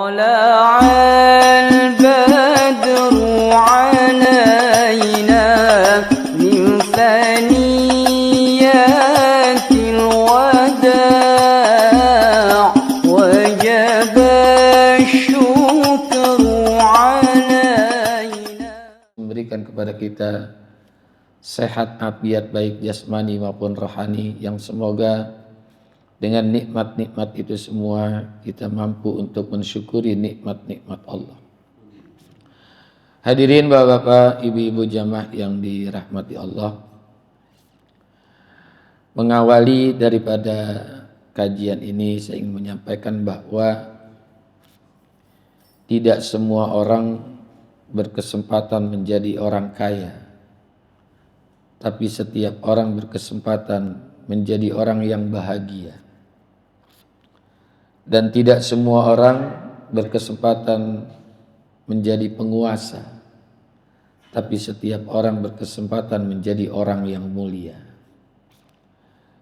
طلع البدر علينا من ثنيات الوداع وجب الشكر علينا. Memberikan kepada kita sehat afiat baik jasmani maupun rohani, yang semoga dengan nikmat-nikmat itu semua kita mampu untuk mensyukuri nikmat-nikmat Allah. Hadirin bapak-bapak, ibu-ibu jamaah yang dirahmati Allah, mengawali daripada kajian ini saya ingin menyampaikan bahwa tidak semua orang berkesempatan menjadi orang kaya, tapi setiap orang berkesempatan menjadi orang yang bahagia. Dan tidak semua orang berkesempatan menjadi penguasa, tapi setiap orang berkesempatan menjadi orang yang mulia.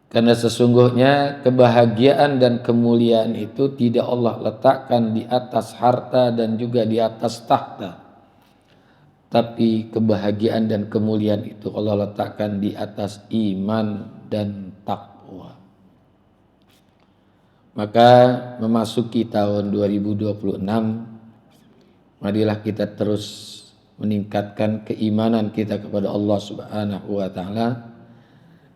Karena sesungguhnya kebahagiaan dan kemuliaan itu tidak Allah letakkan di atas harta dan juga di atas tahta. Tapi kebahagiaan dan kemuliaan itu Allah letakkan di atas iman dan takwa. Maka memasuki tahun 2026, marilah kita terus meningkatkan keimanan kita kepada Allah Subhanahu wa taala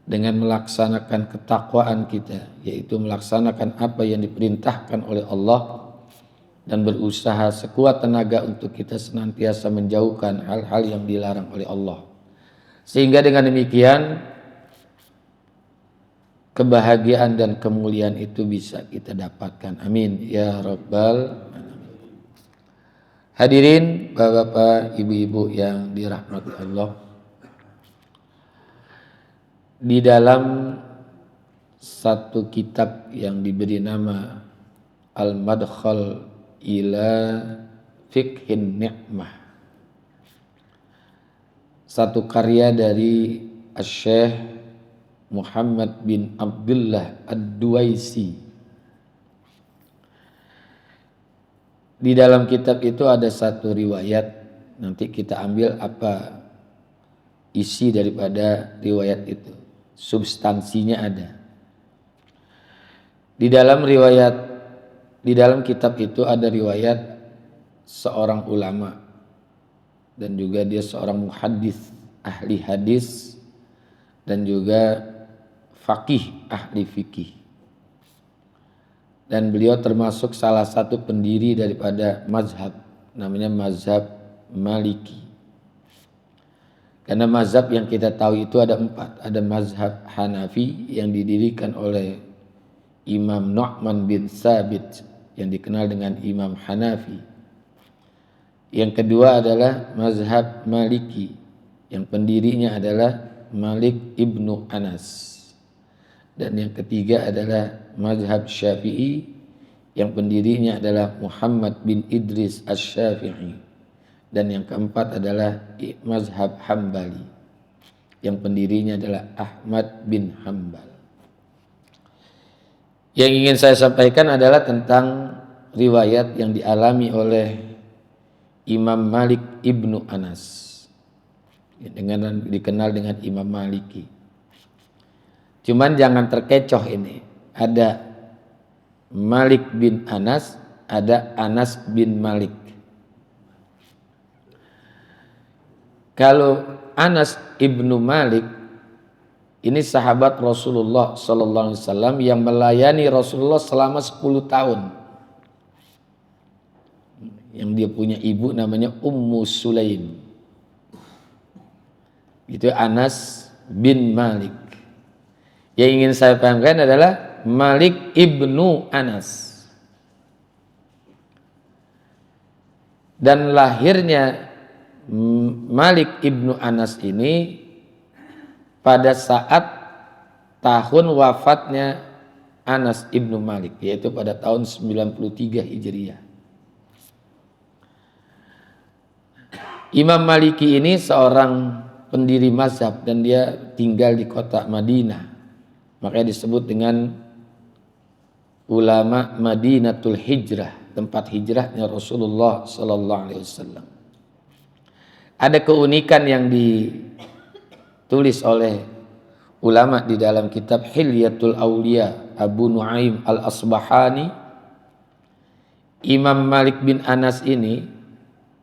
dengan melaksanakan ketakwaan kita, yaitu melaksanakan apa yang diperintahkan oleh Allah dan berusaha sekuat tenaga untuk kita senantiasa menjauhkan hal-hal yang dilarang oleh Allah. Sehingga dengan demikian kebahagiaan dan kemuliaan itu bisa kita dapatkan. Amin ya rabbal alamin. Hadirin bapak-bapak, ibu-ibu yang dirahmati Allah, di dalam satu kitab yang diberi nama Al-Madkhal ila Fiqhin Ni'mah, satu karya dari Asy-Syaikh Muhammad bin Abdullah Ad-Duwaisi. Di dalam kitab itu ada satu riwayat, nanti kita ambil apa isi daripada riwayat itu, substansinya ada. Di dalam kitab itu ada riwayat seorang ulama dan juga dia seorang muhaddits, ahli hadis, dan juga faqih, ahli fikih. Dan beliau termasuk salah satu pendiri daripada mazhab, namanya mazhab Maliki. Karena mazhab yang kita tahu itu ada 4. Ada mazhab Hanafi yang didirikan oleh Imam Nu'man bin Tsabit yang dikenal dengan Imam Hanafi. Yang kedua adalah mazhab Maliki yang pendirinya adalah Malik ibnu Anas. Dan yang ketiga adalah mazhab Syafi'i yang pendirinya adalah Muhammad bin Idris Asy-Syafi'i. Dan yang keempat adalah mazhab Hambali yang pendirinya adalah Ahmad bin Hambal. Yang ingin saya sampaikan adalah tentang riwayat yang dialami oleh Imam Malik ibnu Anas, dengan dikenal dengan Imam Maliki. Cuman jangan terkecoh ini. Ada Malik bin Anas, ada Anas bin Malik. Kalau Anas ibnu Malik ini sahabat Rasulullah sallallahu alaihi wasallam yang melayani Rasulullah selama 10 tahun. Yang dia punya ibu namanya Ummu Sulaim. Itu Anas bin Malik. Yang ingin saya pahamkan adalah Malik ibnu Anas. Dan lahirnya Malik ibnu Anas ini pada saat tahun wafatnya Anas ibnu Malik, yaitu pada tahun 93 Hijriah. Imam Maliki ini seorang pendiri mazhab dan dia tinggal di kota Madinah. Makanya disebut dengan ulama Madinatul Hijrah. tempat hijrahnya Rasulullah sallallahu alaihi wasallam. Ada keunikan yang ditulis oleh ulama di dalam kitab Hilyatul Auliya Abu Nuaim Al-Asbahani. Imam Malik bin Anas ini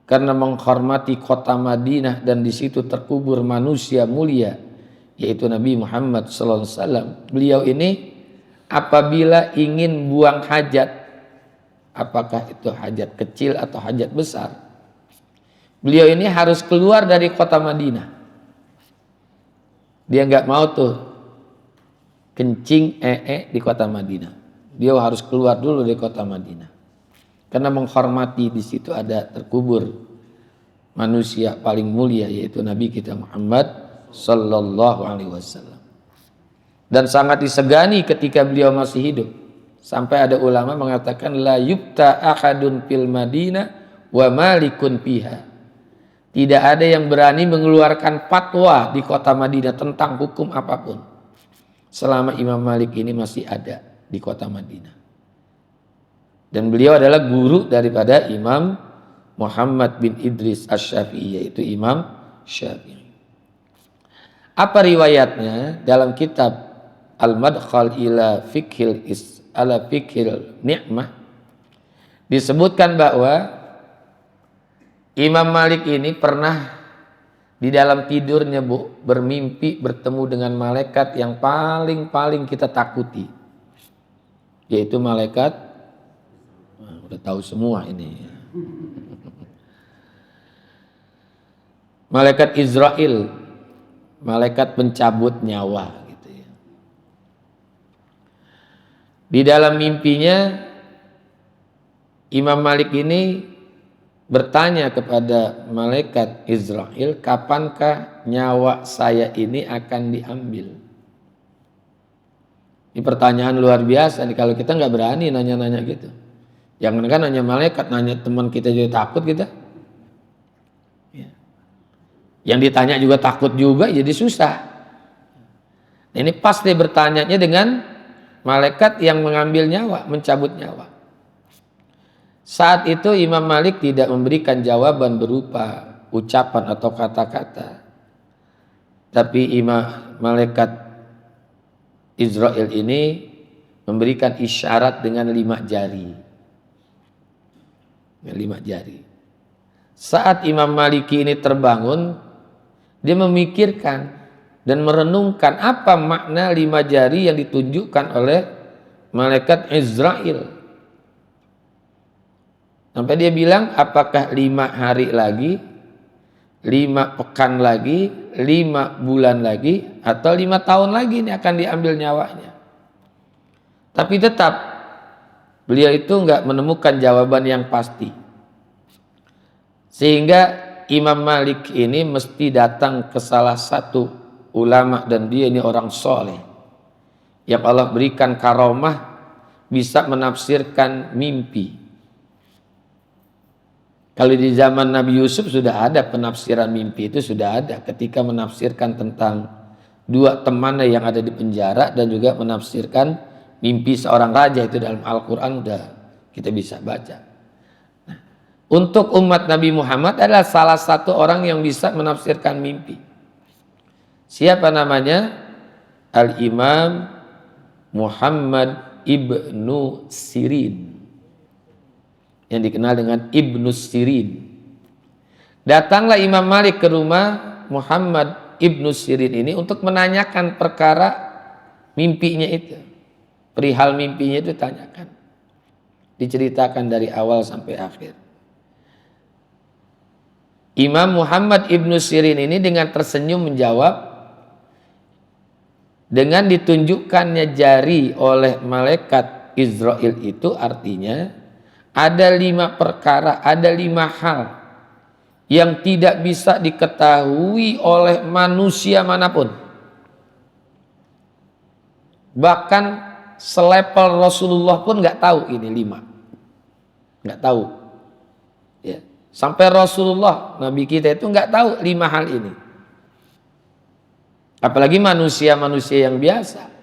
karena menghormati kota Madinah dan di situ terkubur manusia mulia yaitu Nabi Muhammad sallallahu alaihi wasallam. Beliau ini apabila ingin buang hajat, apakah itu hajat kecil atau hajat besar, beliau ini harus keluar dari kota Madinah. Dia nggak mau tuh kencing di kota Madinah. Dia harus keluar dulu dari kota Madinah. Karena menghormati di situ ada terkubur manusia paling mulia yaitu Nabi kita Muhammad sallallahu alaihi wasallam. Dan sangat disegani ketika beliau masih hidup. Sampai ada ulama mengatakan la yubta ahadun fil Madinah wa malikun fiha. Tidak ada yang berani mengeluarkan fatwa di kota Madinah tentang hukum apapun selama Imam Malik ini masih ada di kota Madinah. Dan beliau adalah guru daripada Imam Muhammad bin Idris Asy-Syafi'i, yaitu Imam Syafi'i. Apa riwayatnya? Dalam kitab Al-Madkhal ila Fiqhil Ni'mah disebutkan bahwa Imam Malik ini pernah di dalam tidurnya bermimpi bertemu dengan malaikat yang paling kita takuti, yaitu malaikat, udah tahu semua ini, malaikat Israel, malaikat pencabut nyawa gitu ya. Di dalam mimpinya Imam Malik ini bertanya kepada malaikat Israel, kapankah nyawa saya ini akan diambil? Ini pertanyaan luar biasa nih, kalau kita nggak berani nanya-nanya gitu. Jangan kan nanya malaikat, nanya teman kita juga takut kita. Ya. Yang ditanya juga takut juga, jadi susah. Nah, ini pasti bertanyanya dengan malaikat yang mengambil nyawa, mencabut nyawa. Saat itu Imam Malik tidak memberikan jawaban berupa ucapan atau kata-kata. Tapi malaikat Israel ini memberikan isyarat dengan 5 jari. Dengan 5 jari. Saat Imam Maliki ini terbangun, dia memikirkan dan merenungkan apa makna 5 jari yang ditunjukkan oleh malaikat Israel. Sampai dia bilang, apakah 5 hari lagi, 5 pekan lagi, 5 bulan lagi, atau 5 tahun lagi ini akan diambil nyawanya. Tapi tetap beliau itu nggak menemukan jawaban yang pasti. Sehingga Imam Malik ini mesti datang ke salah satu ulama, dan dia ini orang soleh yang Allah berikan karomah bisa menafsirkan mimpi. Kalau di zaman Nabi Yusuf sudah ada penafsiran mimpi, itu sudah ada ketika menafsirkan tentang 2 temannya yang ada di penjara dan juga menafsirkan mimpi seorang raja, itu dalam Al-Quran udah kita bisa baca. Nah, untuk umat Nabi Muhammad adalah salah satu orang yang bisa menafsirkan mimpi. Siapa namanya? Al-Imam Muhammad Ibnu Sirin, yang dikenal dengan Ibnu Sirin. Datanglah Imam Malik ke rumah Muhammad Ibnu Sirin ini untuk menanyakan perkara mimpinya itu. Perihal mimpinya itu tanyakan. Diceritakan dari awal sampai akhir. Imam Muhammad Ibnu Sirin ini dengan tersenyum menjawab, dengan ditunjukkannya jari oleh malaikat Israel itu artinya ada 5 perkara, ada 5 hal yang tidak bisa diketahui oleh manusia manapun. Bahkan selepel Rasulullah pun nggak tahu ini 5. Nggak tahu. Ya. Sampai Rasulullah, Nabi kita itu nggak tahu 5 hal ini. Apalagi manusia-manusia yang biasa.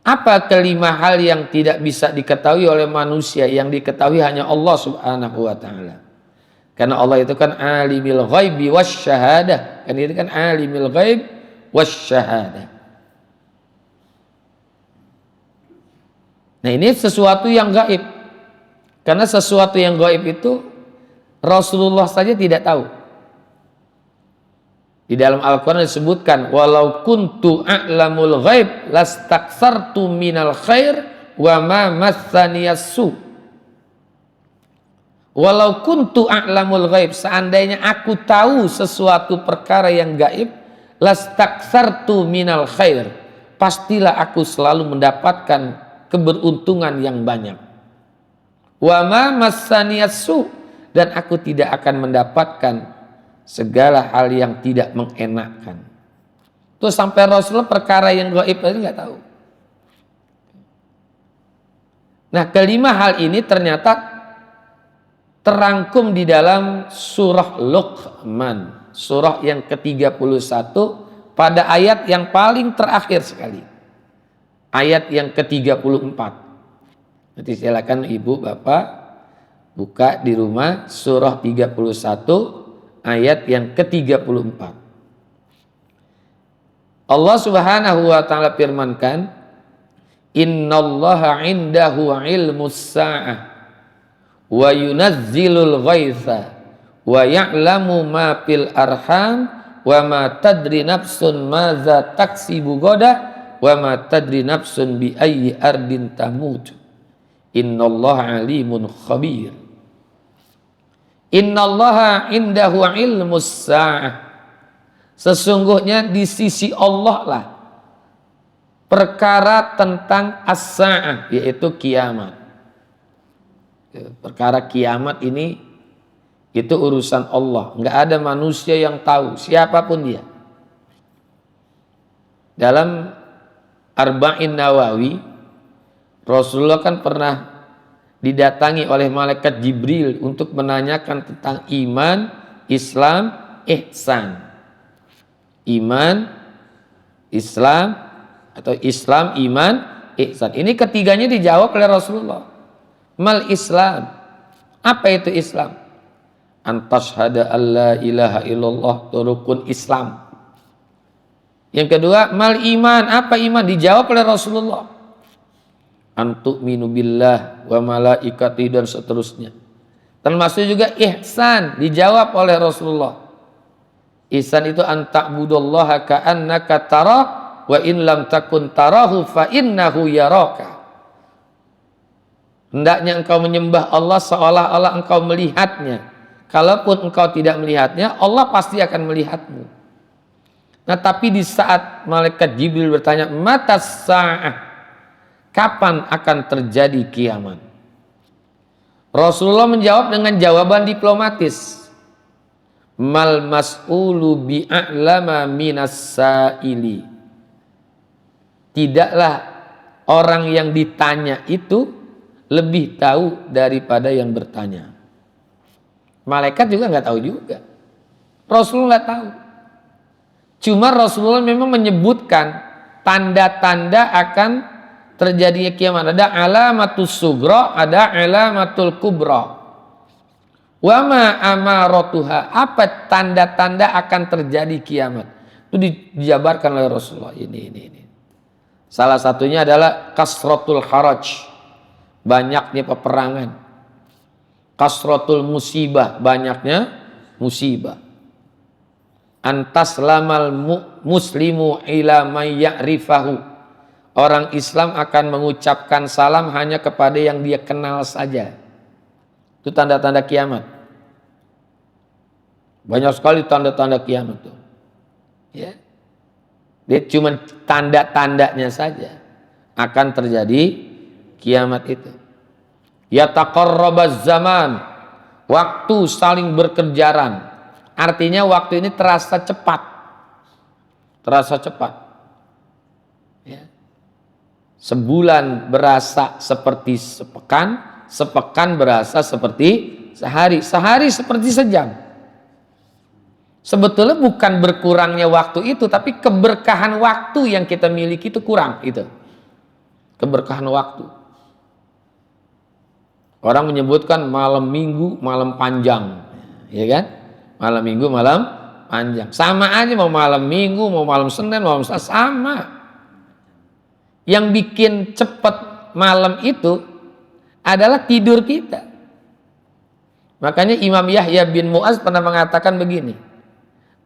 Apa kelima hal yang tidak bisa diketahui oleh manusia, yang diketahui hanya Allah Subhanahu wa taala? Karena Allah itu kan alimul ghaibi wasyahadah. Kan itu kan alimul ghaib wasyahadah. Nah, ini sesuatu yang gaib. Karena sesuatu yang gaib itu Rasulullah saja tidak tahu. Di dalam Al-Quran disebutkan, walau kuntu a'lamul ghaib lastaksartu minal khair wa ma massaniyas su. Walau kuntu a'lamul ghaib, seandainya aku tahu sesuatu perkara yang gaib, lastaksartu minal khair, pastilah aku selalu mendapatkan keberuntungan yang banyak. Wa ma massaniyas su, dan aku tidak akan mendapatkan segala hal yang tidak mengenakkan. Tuh sampai Rasulullah perkara yang gaib tadi nggak tahu. Nah, kelima hal ini ternyata terangkum di dalam surah Luqman, surah yang ke-31 pada ayat yang paling terakhir sekali. Ayat yang ke-34. Nanti silakan Ibu Bapak buka di rumah surah 31 ayat yang ke-34. Allah Subhanahu wa taala firmankan, innallaha indahu ilmus sa'ah wa yunazzilul ghaitsa wa ya'lamu ma fil arham wa ma tadri nafsun madza taksibu ghadan wa ma tadri nafsun bi ayyi ardin tamut innallaha alimun khabir. Innallaha indahu ilmus sa'ah, sesungguhnya di sisi Allah lah perkara tentang as-sa'ah, yaitu kiamat. Perkara kiamat ini itu urusan Allah, nggak ada manusia yang tahu, siapapun dia. Dalam Arba'in Nawawi, Rasulullah kan pernah didatangi oleh malaikat Jibril untuk menanyakan tentang iman, Islam, ihsan. Iman, Islam, atau Islam, iman, ihsan. Ini ketiganya dijawab oleh Rasulullah. Mal Islam. Apa itu Islam? Antashhada alla ilaha illallah, rukun Islam. Yang kedua, mal iman. Apa iman? Dijawab oleh Rasulullah. Antu'minu billah wa malaikati, dan seterusnya. Termasuk juga ihsan, dijawab oleh Rasulullah. Ihsan itu anta'budallaha ka'annaka tarah wa in lam takun tarahu fa innahu yaraka. Hendaknya engkau menyembah Allah seolah-olah engkau melihatnya. Kalaupun engkau tidak melihatnya, Allah pasti akan melihatmu. Nah, tapi di saat malaikat Jibril bertanya, matas sa'ah, kapan akan terjadi kiamat? Rasulullah menjawab dengan jawaban diplomatis. Mal mas'ulu bi'a'lama minas sa'ili. Tidaklah orang yang ditanya itu lebih tahu daripada yang bertanya. Malaikat juga nggak tahu juga. Rasulullah nggak tahu. Cuma Rasulullah memang menyebutkan tanda-tanda akan terjadinya kiamat. Ada alamatus sugra, ada alamatul kubra. Wa ma amaratuha, apa tanda-tanda akan terjadi kiamat? Itu dijabarkan oleh Rasulullah. Ini. Salah satunya adalah kasratul haraj, banyaknya peperangan. Kasratul musibah, banyaknya musibah. Antas lamal muslimu ila may ya'rifahu, orang Islam akan mengucapkan salam hanya kepada yang dia kenal saja. Itu tanda-tanda kiamat. Banyak sekali tanda-tanda kiamat tuh. Ya. Dia cuma tanda-tandanya saja akan terjadi kiamat itu. Yataqarrabaz zaman, waktu saling berkejaran. Artinya waktu ini terasa cepat. Terasa cepat. Ya. Sebulan berasa seperti sepekan, sepekan berasa seperti sehari, sehari seperti sejam. Sebetulnya bukan berkurangnya waktu itu, tapi keberkahan waktu yang kita miliki itu kurang itu. keberkahan waktu. Orang menyebutkan malam minggu, malam panjang, ya kan? Malam minggu, malam panjang. Sama aja mau malam minggu, mau malam Senin, mau malam Selasa, sama. Yang bikin cepat malam itu adalah tidur kita. Makanya Imam Yahya bin Mu'az pernah mengatakan begini,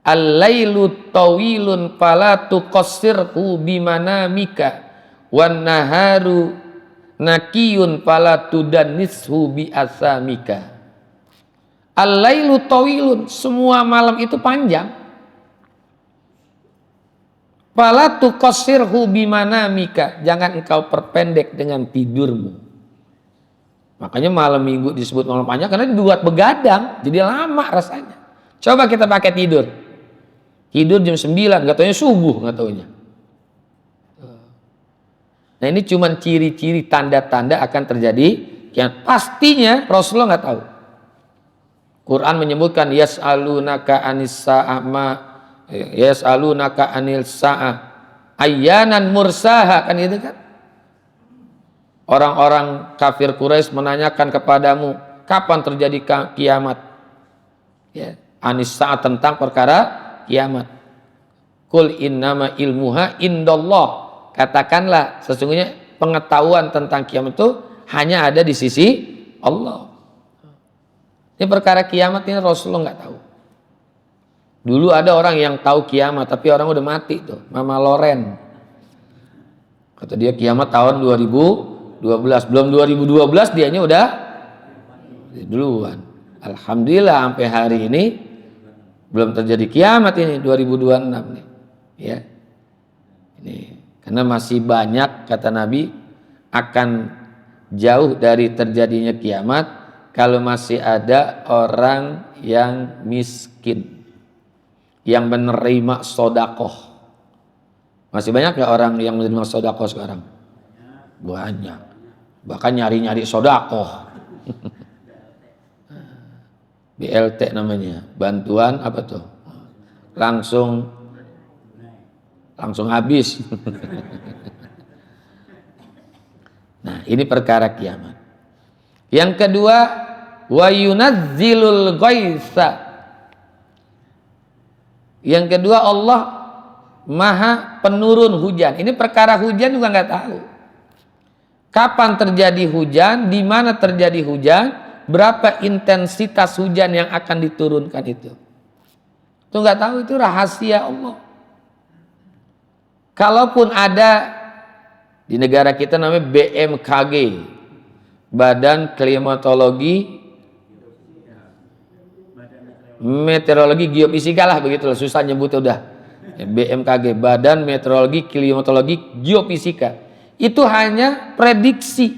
al-lailu tawilun fala tuqassirhu bimanamika wan naharu nakiyun fala tudannishu bi asamika. Al-lailu tawilun, semua malam itu panjang. Fala tuqassirhu bimanamika, jangan engkau perpendek dengan tidurmu. Makanya malam minggu disebut malam panjang karena dibuat begadang, jadi lama rasanya. Coba kita pakai tidur. Tidur jam 9, nggak taunya subuh, nggak taunya. Nah ini cuma ciri-ciri tanda-tanda akan terjadi yang pastinya Rasulullah nggak tahu. Quran menyebutkan yas'alunaka anis sa'ah yas'alunaka anil sa'ah ayyanan mursaha, kan itu kan. Orang-orang kafir Quraisy menanyakan kepadamu kapan terjadi kiamat. Ya, anis sa'ah, tentang perkara kiamat. Qul innama ilmuha indallah. Katakanlah sesungguhnya pengetahuan tentang kiamat itu hanya ada di sisi Allah. Ini perkara kiamat ini Rasulullah nggak tahu. Dulu ada orang yang tahu kiamat tapi orang udah mati tuh, Mama Loren. Kata dia kiamat tahun 2012, belum 2012 dianya udah duluan. Alhamdulillah sampai hari ini belum terjadi kiamat ini 2026 nih. Ya. Ini karena masih banyak kata Nabi akan jauh dari terjadinya kiamat kalau masih ada orang yang miskin yang menerima sodakoh. Masih banyak nggak orang yang menerima sodakoh sekarang? Banyak. Bahkan nyari-nyari sodakoh. BLT namanya, bantuan apa tuh? Langsung habis. Nah, ini perkara kiamat. Yang kedua, wa yunazzilul ghaitsa. Yang kedua, Allah Maha penurun hujan. Ini perkara hujan juga nggak tahu. Kapan terjadi hujan, di mana terjadi hujan, berapa intensitas hujan yang akan diturunkan itu. Itu nggak tahu, itu rahasia Allah. Kalaupun ada di negara kita namanya BMKG, Badan Klimatologi Meteorologi Geofisika lah, begitulah susah nyebutnya udah. BMKG, Badan Meteorologi Klimatologi Geofisika. Itu hanya prediksi.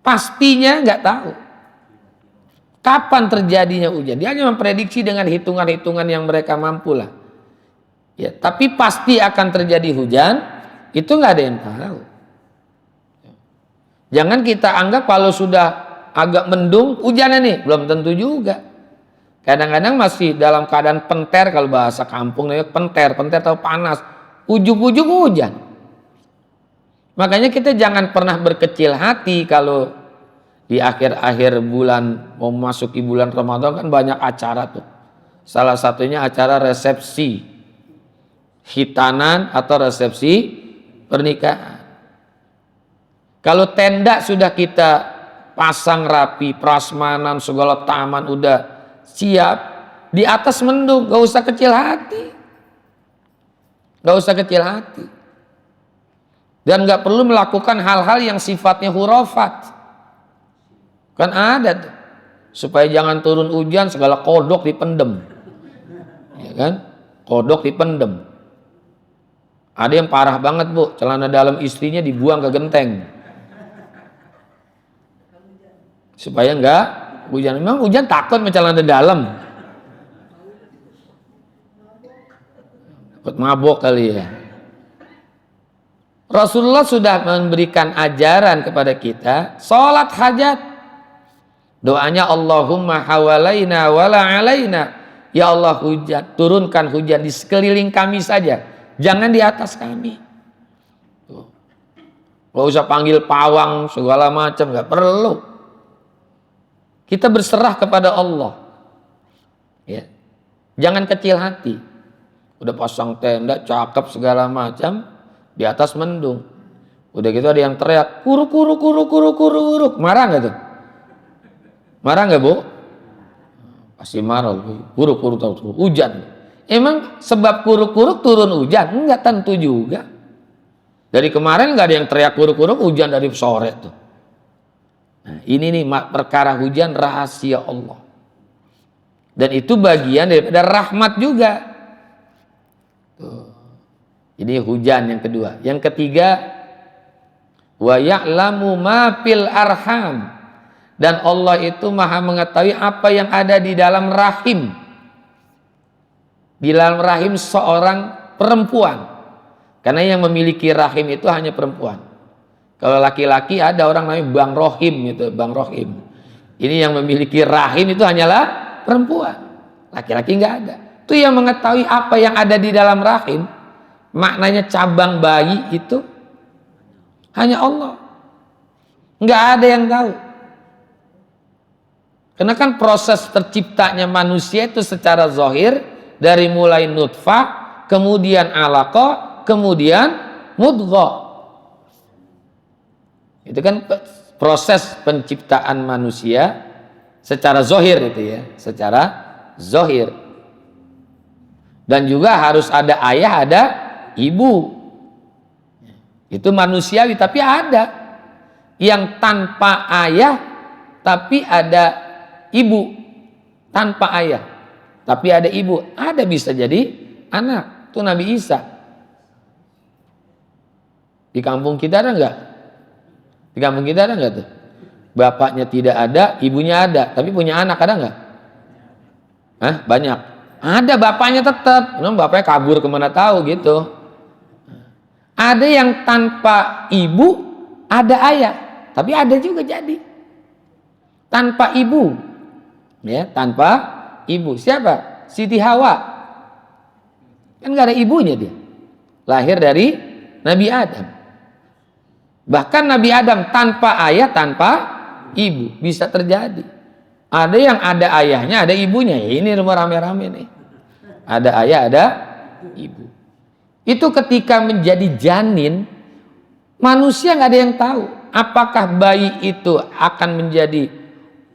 Pastinya nggak tahu kapan terjadinya hujan. Dia hanya memprediksi dengan hitungan-hitungan yang mereka mampu lah. Ya, tapi pasti akan terjadi hujan, itu nggak ada yang tahu. Jangan kita anggap kalau sudah agak mendung hujannya nih, belum tentu juga. Kadang-kadang masih dalam keadaan penter, kalau bahasa kampung namanya penter tahu panas, ujung-ujung hujan. Makanya kita jangan pernah berkecil hati kalau di akhir-akhir bulan mau memasuki bulan Ramadan kan banyak acara tuh. Salah satunya acara resepsi hitanan atau resepsi pernikahan. Kalau tenda sudah kita pasang rapi, prasmanan segala taman udah siap, di atas mendung, gak usah kecil hati. Gak usah kecil hati. Dan gak perlu melakukan hal-hal yang sifatnya hurafat. Kan ada tuh. Supaya jangan turun hujan segala kodok dipendem. Ya kan? Kodok dipendem. Ada yang parah banget bu, celana dalam istrinya dibuang ke genteng. Supaya enggak hujan. Memang hujan takut sama celana dalam. Takut mabok kali ya. Rasulullah sudah memberikan ajaran kepada kita, sholat hajat. Doanya Allahumma hawalaina wala alaina. Ya Allah hujan, turunkan hujan di sekeliling kami saja. Jangan di atas kami. Tuh. Gak usah panggil pawang segala macam, gak perlu. Kita berserah kepada Allah. Ya. Jangan kecil hati. Udah pasang tenda, cakep segala macam, di atas mendung. Udah gitu ada yang teriak, kuruk. Marah nggak tuh? Marah nggak, Bu? Pasti marah. Kuruk hujan. Emang sebab kuruk turun hujan? Enggak tentu juga. Dari kemarin nggak ada yang teriak kuruk hujan dari sore tuh. Nah, ini nih perkara hujan rahasia Allah. Dan itu bagian daripada rahmat juga. Tuh. Ini hujan yang kedua. Yang ketiga, wa ya'lamu ma fil arham. Dan Allah itu maha mengetahui apa yang ada di dalam rahim. Di dalam rahim seorang perempuan. Karena yang memiliki rahim itu hanya perempuan. Kalau laki-laki ada orang namanya Bang Rohim gitu, Bang Rohim. Ini yang memiliki rahim itu hanyalah perempuan. Laki-laki nggak ada. Itu yang mengetahui apa yang ada di dalam rahim. Maknanya cabang bayi itu hanya Allah. Nggak ada yang tahu. Karena kan proses terciptanya manusia itu secara zahir dari mulai nutfah, kemudian alaqah, kemudian mudghah. Itu kan proses penciptaan manusia secara zahir itu ya, secara zahir. Dan juga harus ada ayah, ada ibu. Itu manusiawi, tapi ada yang tanpa ayah tapi ada ibu, tanpa ayah tapi ada ibu, ada bisa jadi anak. Itu Nabi Isa. Di kampung kita ada enggak? Di kampung kita ada enggak tuh? Bapaknya tidak ada, ibunya ada, tapi punya anak ada enggak? Hah? Banyak. Ada bapaknya tetap, memang bapaknya kabur kemana tahu gitu. Ada yang tanpa ibu, ada ayah, tapi ada juga jadi tanpa ibu, ya, tanpa ibu. Siapa? Siti Hawa, kan nggak ada ibunya dia, lahir dari Nabi Adam. Bahkan Nabi Adam tanpa ayah, tanpa ibu bisa terjadi. Ada yang ada ayahnya, ada ibunya. Ini rumah rame-rame nih. Ada ayah, ada ibu. Itu ketika menjadi janin, manusia nggak ada yang tahu apakah bayi itu akan menjadi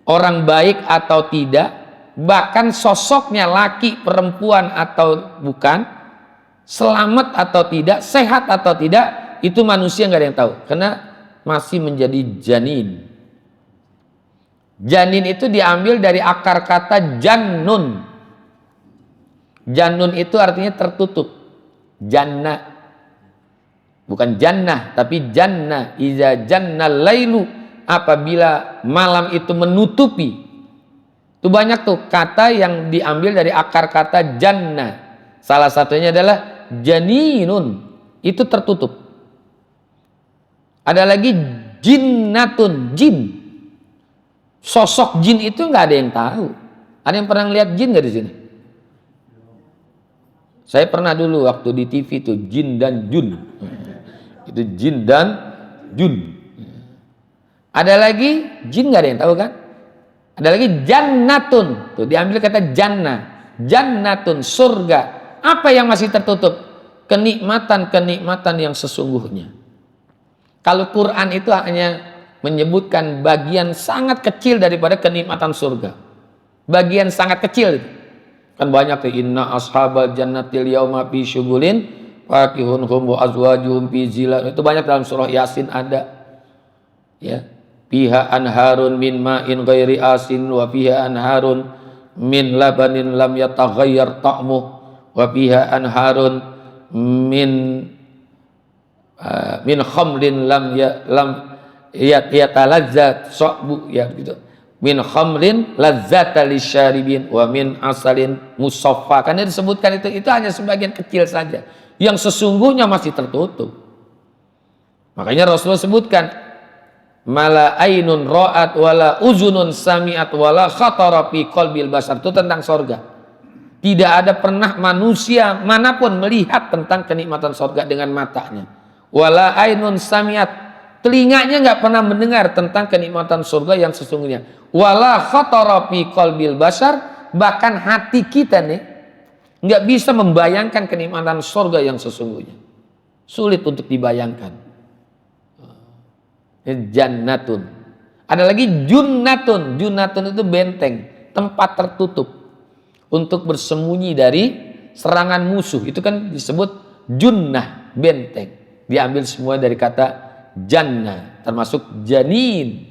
orang baik atau tidak. Bahkan sosoknya laki, perempuan atau bukan, selamat atau tidak, sehat atau tidak, itu manusia nggak ada yang tahu. Karena masih menjadi janin. Janin itu diambil dari akar kata jannun. Jannun itu artinya tertutup. Jannah, bukan jannah tapi jannah. Iza jannal lailu, apabila malam itu menutupi. Itu banyak tuh kata yang diambil dari akar kata jannah. Salah satunya adalah janinun, itu tertutup. Ada lagi jinnatun, jin. Sosok jin itu nggak ada yang tahu. Ada yang pernah lihat jin nggak di sini? Saya pernah dulu waktu di TV itu Jin dan Jun. Itu Jin dan Jun. Ada lagi jin nggak ada yang tahu kan? Ada lagi jannatun. Tuh diambil kata jannah. Jannatun, surga. Apa yang masih tertutup? Kenikmatan-kenikmatan yang sesungguhnya. Kalau Quran itu hanya menyebutkan bagian sangat kecil daripada kenikmatan surga. Bagian sangat kecil itu. Kan banyak tuh, inna ashabal jannatil yauma fi syughulin fakihun hum wa azwajuhum fi zilal. Itu banyak dalam surah Yasin ada. Ya. Fiha anharun min ma'in ghairi asin wa fiha anharun min labanin lam yataghayyar ta'muh wa fiha anharun min khamrin lam yatalazzat sa'bu, ya gitu. Min khamrin lazzata lisyaribin wa min asalin musaffa. Karena disebutkan itu hanya sebagian kecil saja. Yang sesungguhnya masih tertutup. Makanya Rasulullah sebutkan mala ainun ra'at wala uzunun sami'at wala khatara fi qalbil basar. Itu tentang sorga. Tidak ada pernah manusia manapun melihat tentang kenikmatan sorga dengan matanya. Wala ainun sami'at, telinganya nggak pernah mendengar tentang kenikmatan surga yang sesungguhnya. Wala khatara fi qalbil bashar, bahkan hati kita nih nggak bisa membayangkan kenikmatan surga yang sesungguhnya. Sulit untuk dibayangkan. Jannatun. Ada lagi junnatun. Junnatun itu benteng, tempat tertutup untuk bersembunyi dari serangan musuh. Itu kan disebut junnah, benteng. Diambil semua dari kata jannah, termasuk janin.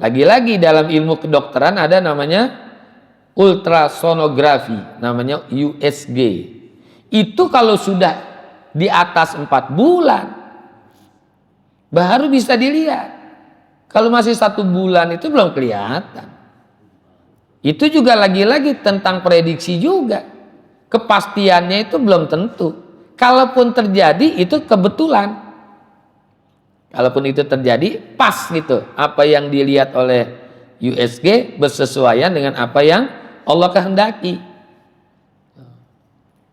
Lagi-lagi dalam ilmu kedokteran ada namanya ultrasonografi, namanya USG. Itu kalau sudah di atas 4 bulan baru bisa dilihat. Kalau masih 1 bulan itu belum kelihatan. Itu juga lagi-lagi tentang prediksi juga. Kepastiannya itu belum tentu. Kalaupun terjadi itu kebetulan. Kalaupun itu terjadi pas gitu. Apa yang dilihat oleh USG bersesuaian dengan apa yang Allah kehendaki.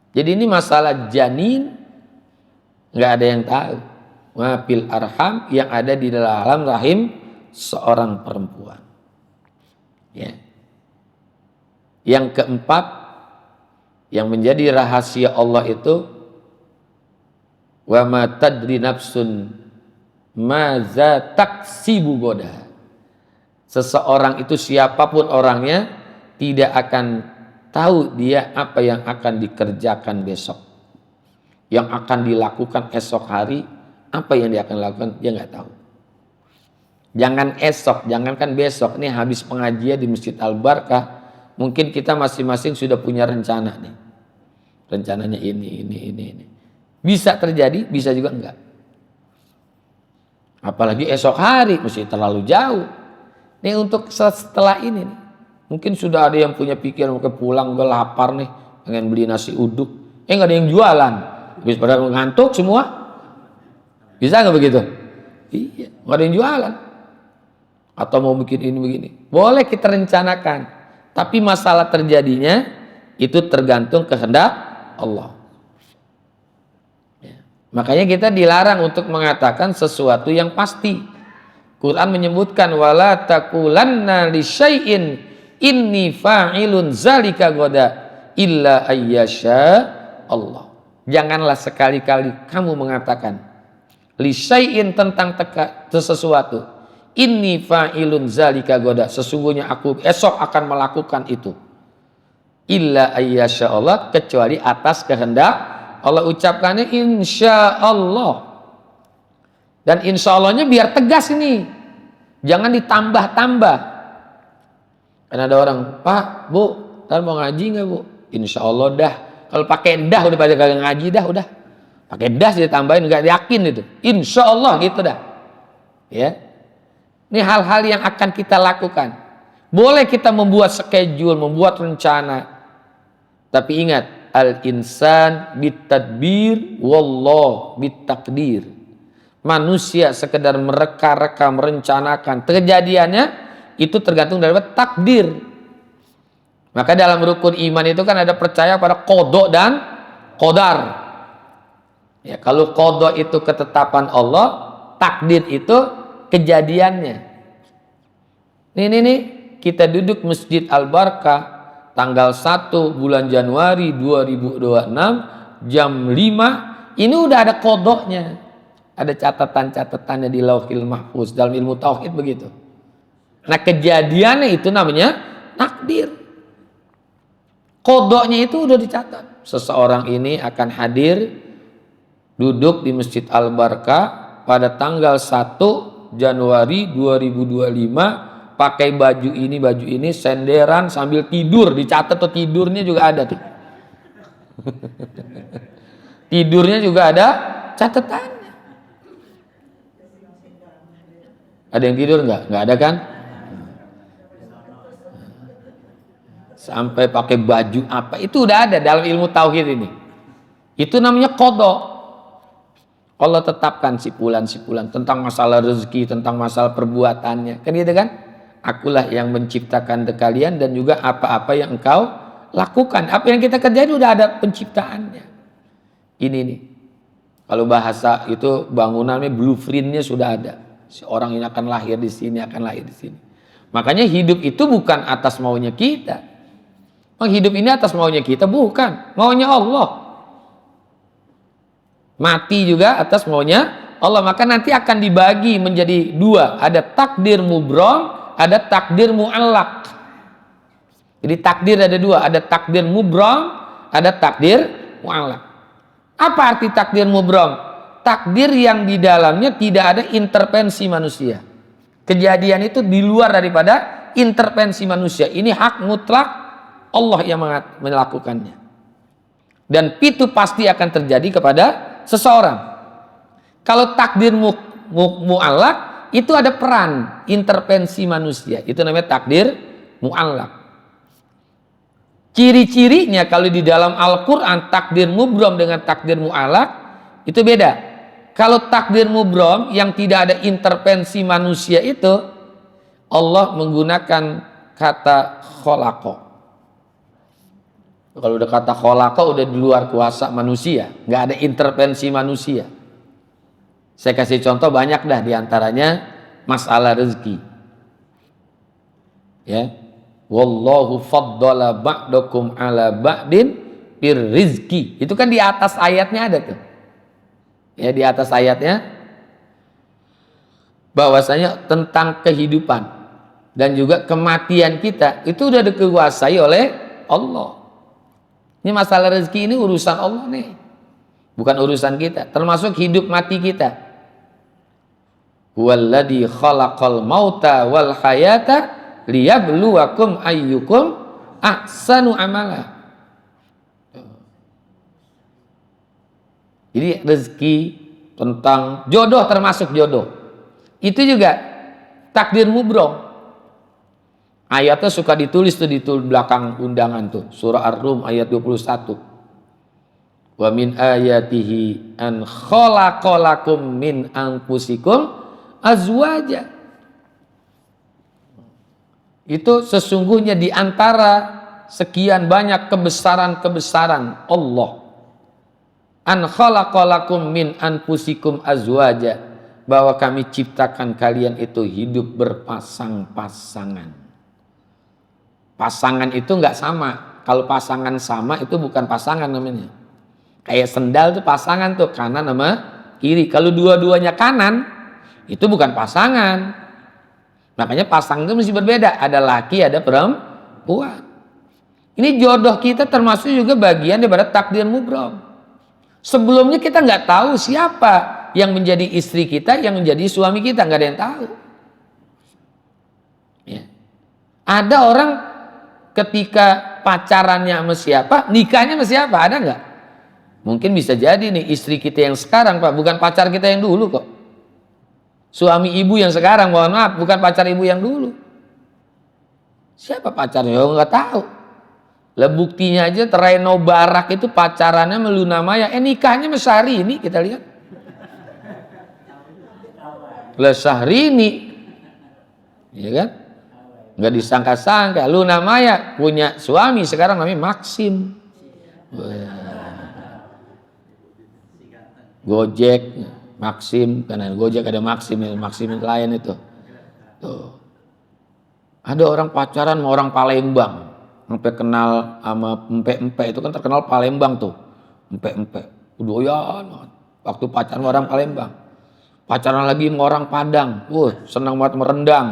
Jadi ini masalah janin nggak ada yang tahu. Wafil arham, yang ada di dalam rahim seorang perempuan. Ya. Yang keempat, yang menjadi rahasia Allah itu, wa ma tadri nafsun maza taksibu goda. Seseorang itu siapapun orangnya tidak akan tahu dia apa yang akan dikerjakan besok, yang akan dilakukan esok hari. Apa yang dia akan lakukan dia nggak tahu. Jangan esok, jangankan besok. Ini habis pengajian di Masjid Al-Barkah, mungkin kita masing-masing sudah punya rencana nih. Rencananya ini. Bisa terjadi, bisa juga enggak. Apalagi esok hari, mesti terlalu jauh. Nih untuk setelah ini nih, mungkin sudah ada yang punya pikiran mau pulang, gue lapar nih, pengen beli nasi uduk. Nggak ada yang jualan. Habis pada ngantuk semua. Bisa nggak begitu? Iya, nggak ada yang jualan. Atau mau bikin ini begini. Boleh kita rencanakan. Tapi masalah terjadinya itu tergantung kehendak Allah. Ya. Makanya kita dilarang untuk mengatakan sesuatu yang pasti. Quran menyebutkan wala taqulanna li syai'in inni fa'ilun zalika goda illa ayyasha Allah. Janganlah sekali-kali kamu mengatakan li syai'in tentang sesuatu, inni fa'ilun zalika goda, sesungguhnya aku esok akan melakukan itu, illa ayyasha Allah, kecuali atas kehendak Allah. Ucapkannya insya Allah, dan insya Allahnya biar tegas ini, jangan ditambah-tambah. Karena ada orang, Pak, Bu, ntar mau ngaji nggak Bu? Insya Allah dah. Kalau pakai dah udah pada kagak ngaji dah udah. Pakai das ditambahin nggak yakin itu. Insya Allah gitu dah. Ya. Ini hal-hal yang akan kita lakukan. Boleh kita membuat schedule, membuat rencana. Tapi ingat, al-insan bitadbir wallah bitakdir. Manusia sekedar mereka-reka, merencanakan. Kejadiannya itu tergantung dari takdir. Maka dalam rukun iman itu kan ada percaya pada qada dan qadar. Ya, kalau qada itu ketetapan Allah, takdir itu kejadiannya. Nih, kita duduk Masjid Al-Barkah tanggal 1 bulan Januari 2026 jam 5. Ini udah ada qadanya. Ada catatan-catatannya di Lauhil Mahfuz. Dalam ilmu tauhid begitu. Nah, kejadiannya itu namanya takdir. Qadanya itu udah dicatat. Seseorang ini akan hadir duduk di Masjid Al-Barkah pada tanggal 1 Januari 2025 pakai baju ini, senderan sambil tidur, dicatat tuh tidurnya juga ada tuh. Tidurnya juga ada catatannya. Ada yang tidur nggak? Nggak ada kan? Sampai pakai baju apa, itu udah ada dalam ilmu tauhid ini. Itu namanya qada. Allah tetapkan sipulan-sipulan tentang masalah rezeki, tentang masalah perbuatannya. Kan gitu kan? Akulah yang menciptakan kalian dan juga apa-apa yang engkau lakukan. Apa yang kita kerjain udah ada penciptaannya. Ini nih. Kalau bahasa itu bangunannya blueprintnya sudah ada. Si orang ini akan lahir di sini, akan lahir di sini. Makanya hidup itu bukan atas maunya kita. Hidup ini atas maunya kita bukan, maunya Allah. Mati juga atas maunya Allah. Maka nanti akan dibagi menjadi dua. Ada takdir mubrom, ada takdir mu'allak. Jadi takdir ada dua. Ada takdir mubrom, ada takdir mu'allak. Apa arti takdir mubrom? Takdir yang di dalamnya tidak ada intervensi manusia. Kejadian itu di luar daripada intervensi manusia. Ini hak mutlak Allah yang melakukannya. Dan itu pasti akan terjadi kepada seseorang. Kalau takdir mu'allak itu ada peran intervensi manusia. Itu namanya takdir mu'allak. Ciri-cirinya kalau di dalam Al-Quran takdir mubrom dengan takdir mu'allak itu beda. Kalau takdir mubrom yang tidak ada intervensi manusia itu Allah menggunakan kata kholaqa. Kalau udah kata kholaqa udah di luar kuasa manusia, nggak ada intervensi manusia. Saya kasih contoh banyak dah, diantaranya masalah rezeki. Ya, wallahu faddala ba'dakum ala ba'din bir rizki. Itu kan di atas ayatnya ada tuh. Ya, di atas ayatnya bahwasanya tentang kehidupan dan juga kematian kita itu udah dikuasai oleh Allah. Ini masalah rezeki ini urusan Allah nih, bukan urusan kita. Termasuk hidup mati kita. Huwallazi khalaqal mauta wal hayata liyabluwakum ayyukum ahsanu amala. Jadi rezeki, tentang jodoh, termasuk jodoh. Itu juga takdir mubrom. Ayatnya suka ditulis tuh di belakang undangan tuh. Surah Ar-Rum ayat 21. Wa min ayatihi an khalaqalakum min anfusikum azwaja. Itu sesungguhnya di antara sekian banyak kebesaran-kebesaran Allah. An khalaqalakum min anfusikum azwaja, bahwa kami ciptakan kalian itu hidup berpasang-pasangan. Pasangan itu nggak sama. Kalau pasangan sama itu bukan pasangan namanya. Kayak sendal tuh pasangan tuh, kanan sama kiri. Kalau dua-duanya kanan itu bukan pasangan. Makanya pasangan itu mesti berbeda. Ada laki, ada perempuan. Ini jodoh kita termasuk juga bagian daripada takdir mubrom. Sebelumnya kita nggak tahu siapa yang menjadi istri kita, yang menjadi suami kita, nggak ada yang tahu. Ya. Ada orang ketika pacarannya sama siapa, nikahnya sama siapa, ada nggak? Mungkin bisa jadi nih istri kita yang sekarang, Pak, bukan pacar kita yang dulu kok. Suami ibu yang sekarang, mohon maaf, bukan pacar ibu yang dulu. Siapa pacarnya? Oh, nggak tahu. Lah buktinya aja Reno Barak itu pacarannya sama Luna Maya. Nikahnya sama Syahrini, kita lihat. Lah Syahrini, ya kan? Nggak disangka-sangka. Luna Maya punya suami sekarang namanya Maxim. Gojek, Maxim, karena Gojek ada Maxim yang lain itu. Tuh. Ada orang pacaran sama orang Palembang. Sampai kenal sama empe-empe itu kan terkenal Palembang tuh. Empe-empe. Doyan waktu pacaran sama orang Palembang. Pacaran lagi sama orang Padang. Senang banget merendang.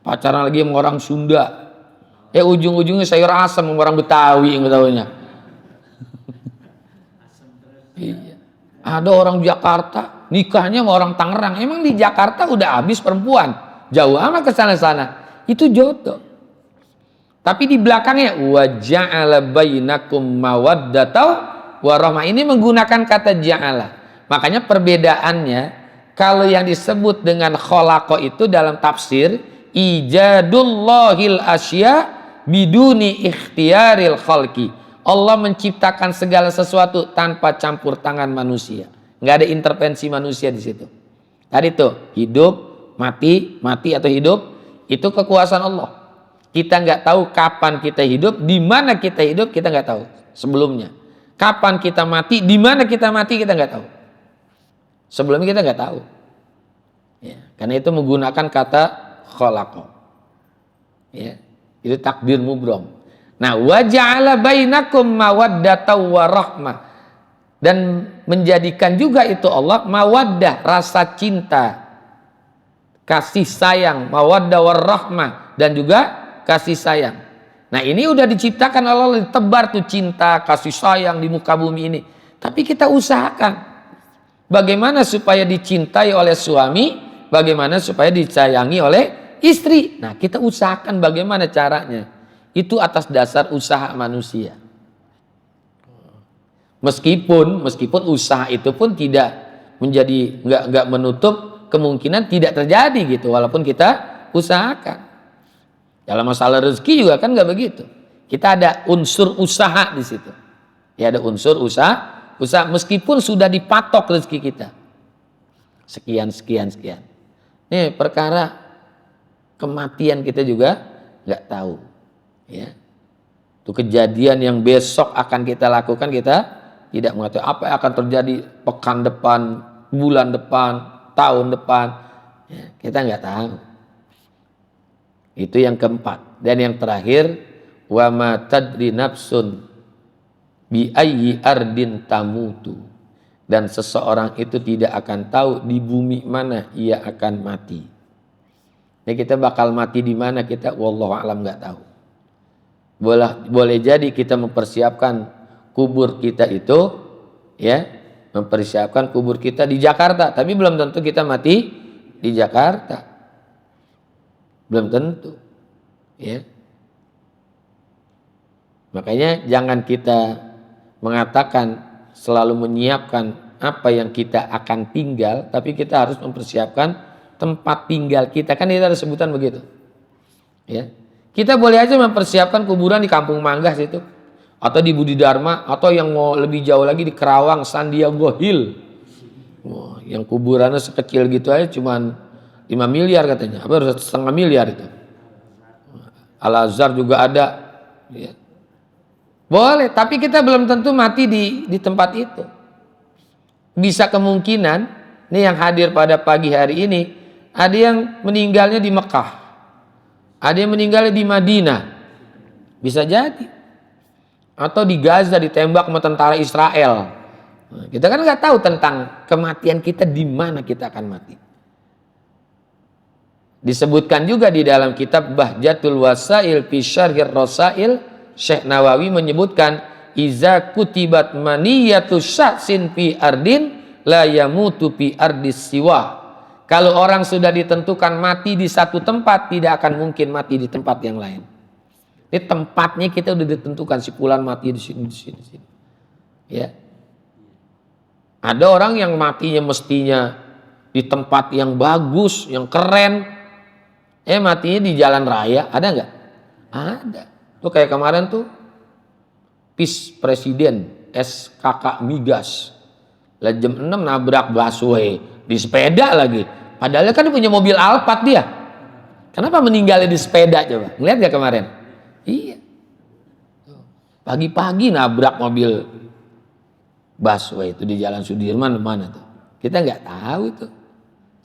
Pacaran lagi sama orang Sunda. Ujung-ujungnya sayur asam sama orang Betawi yang tahunya. Iya. Ada orang Jakarta nikahnya sama orang Tangerang. Emang di Jakarta udah habis perempuan. Jauh amat ke sana-sana. Itu jodoh. Tapi di belakangnya wa ja'ala bainakum mawaddatan wa rahmah. Ini menggunakan kata ja'ala. Makanya perbedaannya kalau yang disebut dengan khalaqa itu dalam tafsir ijadullahil asya biduni ikhtiyaril khalqi. Allah menciptakan segala sesuatu tanpa campur tangan manusia. Nggak ada intervensi manusia di situ. Tadi tuh hidup, mati atau hidup itu kekuasaan Allah. Kita nggak tahu kapan kita hidup, di mana kita hidup kita nggak tahu sebelumnya. Kapan kita mati, di mana kita mati kita nggak tahu. Sebelumnya kita nggak tahu. Ya, karena itu menggunakan kata khalaqa. Ya, itu takdir mubrom. Nah, wa ja'ala bainakum mawaddatan wa rahmah. Dan menjadikan juga itu Allah mawaddah, rasa cinta, kasih sayang, mawaddah warahmah, dan juga kasih sayang. Nah, ini udah diciptakan Allah, tebar tuh cinta, kasih sayang di muka bumi ini. Tapi kita usahakan bagaimana supaya dicintai oleh suami, bagaimana supaya disayangi oleh istri. Nah, kita usahakan bagaimana caranya. Itu atas dasar usaha manusia. Meskipun usaha itu pun tidak menjadi nggak menutup kemungkinan tidak terjadi gitu, walaupun kita usahakan. Dalam masalah rezeki juga kan nggak begitu. Kita ada unsur usaha di situ. Ya, ada unsur usaha meskipun sudah dipatok rezeki kita. Sekian. Nih perkara kematian kita juga nggak tahu. Ya, itu kejadian yang besok akan kita lakukan kita tidak mengetahui apa yang akan terjadi pekan depan, bulan depan, tahun depan. Ya, kita nggak tahu. Itu yang keempat. Dan yang terakhir, wa ma tadri nafsun bi ayyi ardin tamutu. Dan seseorang itu tidak akan tahu di bumi mana ia akan mati. Ini kita bakal mati di mana kita wallahu alam nggak tahu. Boleh jadi kita mempersiapkan kubur kita itu, ya, mempersiapkan kubur kita di Jakarta, tapi belum tentu kita mati di Jakarta, belum tentu, ya. Makanya jangan kita mengatakan selalu menyiapkan apa yang kita akan tinggal, tapi kita harus mempersiapkan tempat tinggal kita, kan itu ada sebutan begitu, ya. Kita boleh aja mempersiapkan kuburan di Kampung Manggas itu, atau di Budi Dharma, atau yang mau lebih jauh lagi di Kerawang, Sandiago Hill. Wah, yang kuburannya sekecil gitu aja cuman 5 miliar katanya, apa 1,5 miliar itu. Al Azhar juga ada. Ya. Boleh, tapi kita belum tentu mati di tempat itu. Bisa kemungkinan, nih yang hadir pada pagi hari ini, ada yang meninggalnya di Mekah. Ada yang meninggalnya di Madinah, bisa jadi, atau di Gaza ditembak sama tentara Israel. Nah, kita kan nggak tahu tentang kematian kita, di mana kita akan mati. Disebutkan juga di dalam kitab Bahjatul Wasail fi Syarhir Rasail, Syekh Nawawi menyebutkan iza kutibat maniyatu syaksin fi ardin la yamutu fi ardis siwa. Kalau orang sudah ditentukan mati di satu tempat, tidak akan mungkin mati di tempat yang lain. Ini tempatnya kita udah ditentukan, si fulan mati di sini. Ya. Ada orang yang matinya mestinya di tempat yang bagus, yang keren. Matinya di jalan raya, ada nggak? Ada. Tuh kayak kemarin tuh, PIS Presiden SKK Migas. Lah jam 6 nabrak busway, di sepeda lagi. Padahal kan dia punya mobil Alphard dia. Kenapa meninggalnya di sepeda coba? Ngeliat gak kemarin? Iya. Pagi-pagi nabrak mobil busway itu di Jalan Sudirman mana tuh? Kita nggak tahu itu.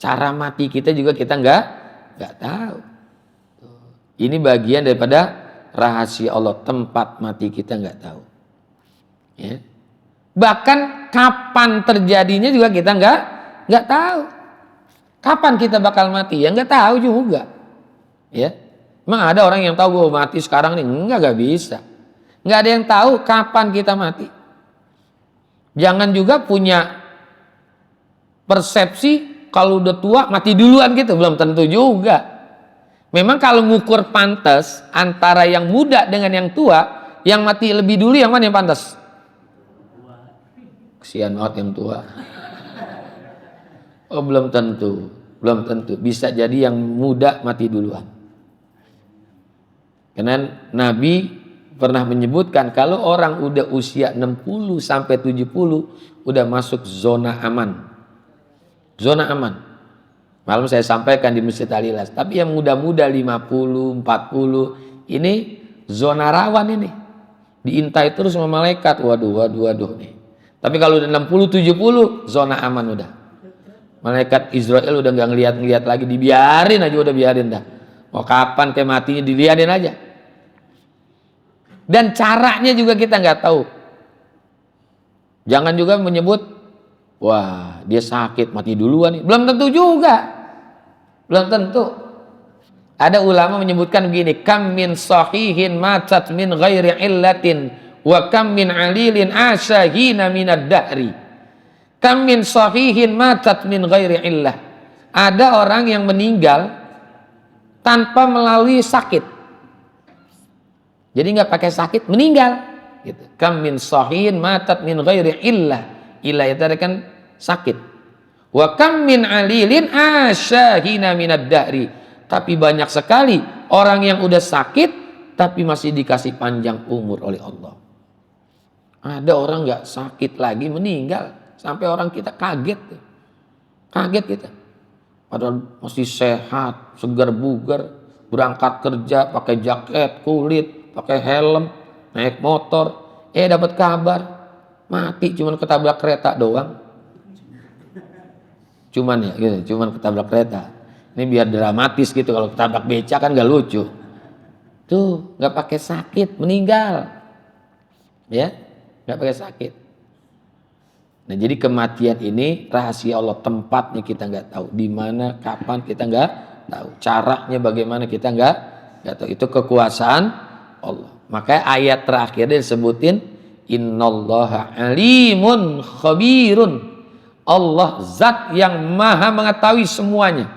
Cara mati kita juga kita nggak tahu. Ini bagian daripada rahasia Allah, tempat mati kita nggak tahu. Ya. Bahkan kapan terjadinya juga kita nggak tahu. Kapan kita bakal mati? Ya nggak tahu juga. Ya, emang ada orang yang tahu gue mati sekarang nih? Nggak bisa. Nggak ada yang tahu kapan kita mati. Jangan juga punya persepsi kalau udah tua mati duluan gitu, belum tentu juga. Memang kalau ngukur pantas antara yang muda dengan yang tua, yang mati lebih dulu yang mana yang pantas? Kesian banget yang tua. Oh, belum tentu. Bisa jadi yang muda mati duluan. Karena Nabi pernah menyebutkan kalau orang udah usia 60 sampai 70 udah masuk zona aman. Zona aman. Malam saya sampaikan di Masjid Al-Ilas. Tapi yang muda-muda 50, 40 ini zona rawan ini. Diintai terus sama malaikat. Waduh nih. Tapi kalau udah 60, 70 zona aman udah. Malaikat Israel udah nggak ngeliat lagi, dibiarin aja, udah biarin dah. Mau kapan kayak matinya diliatin aja. Dan caranya juga kita nggak tahu. Jangan juga menyebut, wah dia sakit mati duluan nih. Belum tentu juga. Belum tentu. Ada ulama menyebutkan begini, kam min sahihin matat min ghairi illatin wa kam min alilin asyahina minad dahri. Kam min sahihin matat min ghairi illah. Ada orang yang meninggal tanpa melalui sakit. Jadi nggak pakai sakit, meninggal. Gitu. Kam min sahihin matat min ghairi illah. Illah itu ada kan sakit. Wa kam min alilin asyahina minad dahri. Tapi banyak sekali orang yang udah sakit tapi masih dikasih panjang umur oleh Allah. Ada orang nggak sakit lagi meninggal sampai orang kita kaget. Kaget kita. Padahal masih sehat, segar bugar, berangkat kerja pakai jaket kulit, pakai helm, naik motor, dapat kabar mati cuman ketabrak kereta doang. Cuman ya gitu, cuman ketabrak kereta. Ini biar dramatis gitu, kalau ketabrak beca kan gak lucu. Tuh, gak pakai sakit, meninggal. Ya, gak pakai sakit. Nah, jadi kematian ini rahasia Allah, tempatnya kita gak tahu. Di mana, kapan kita gak tahu. Caranya bagaimana kita gak tahu. Itu kekuasaan Allah. Makanya ayat terakhir disebutin, innallaha alimun khabirun. Allah zat yang maha mengetahui semuanya.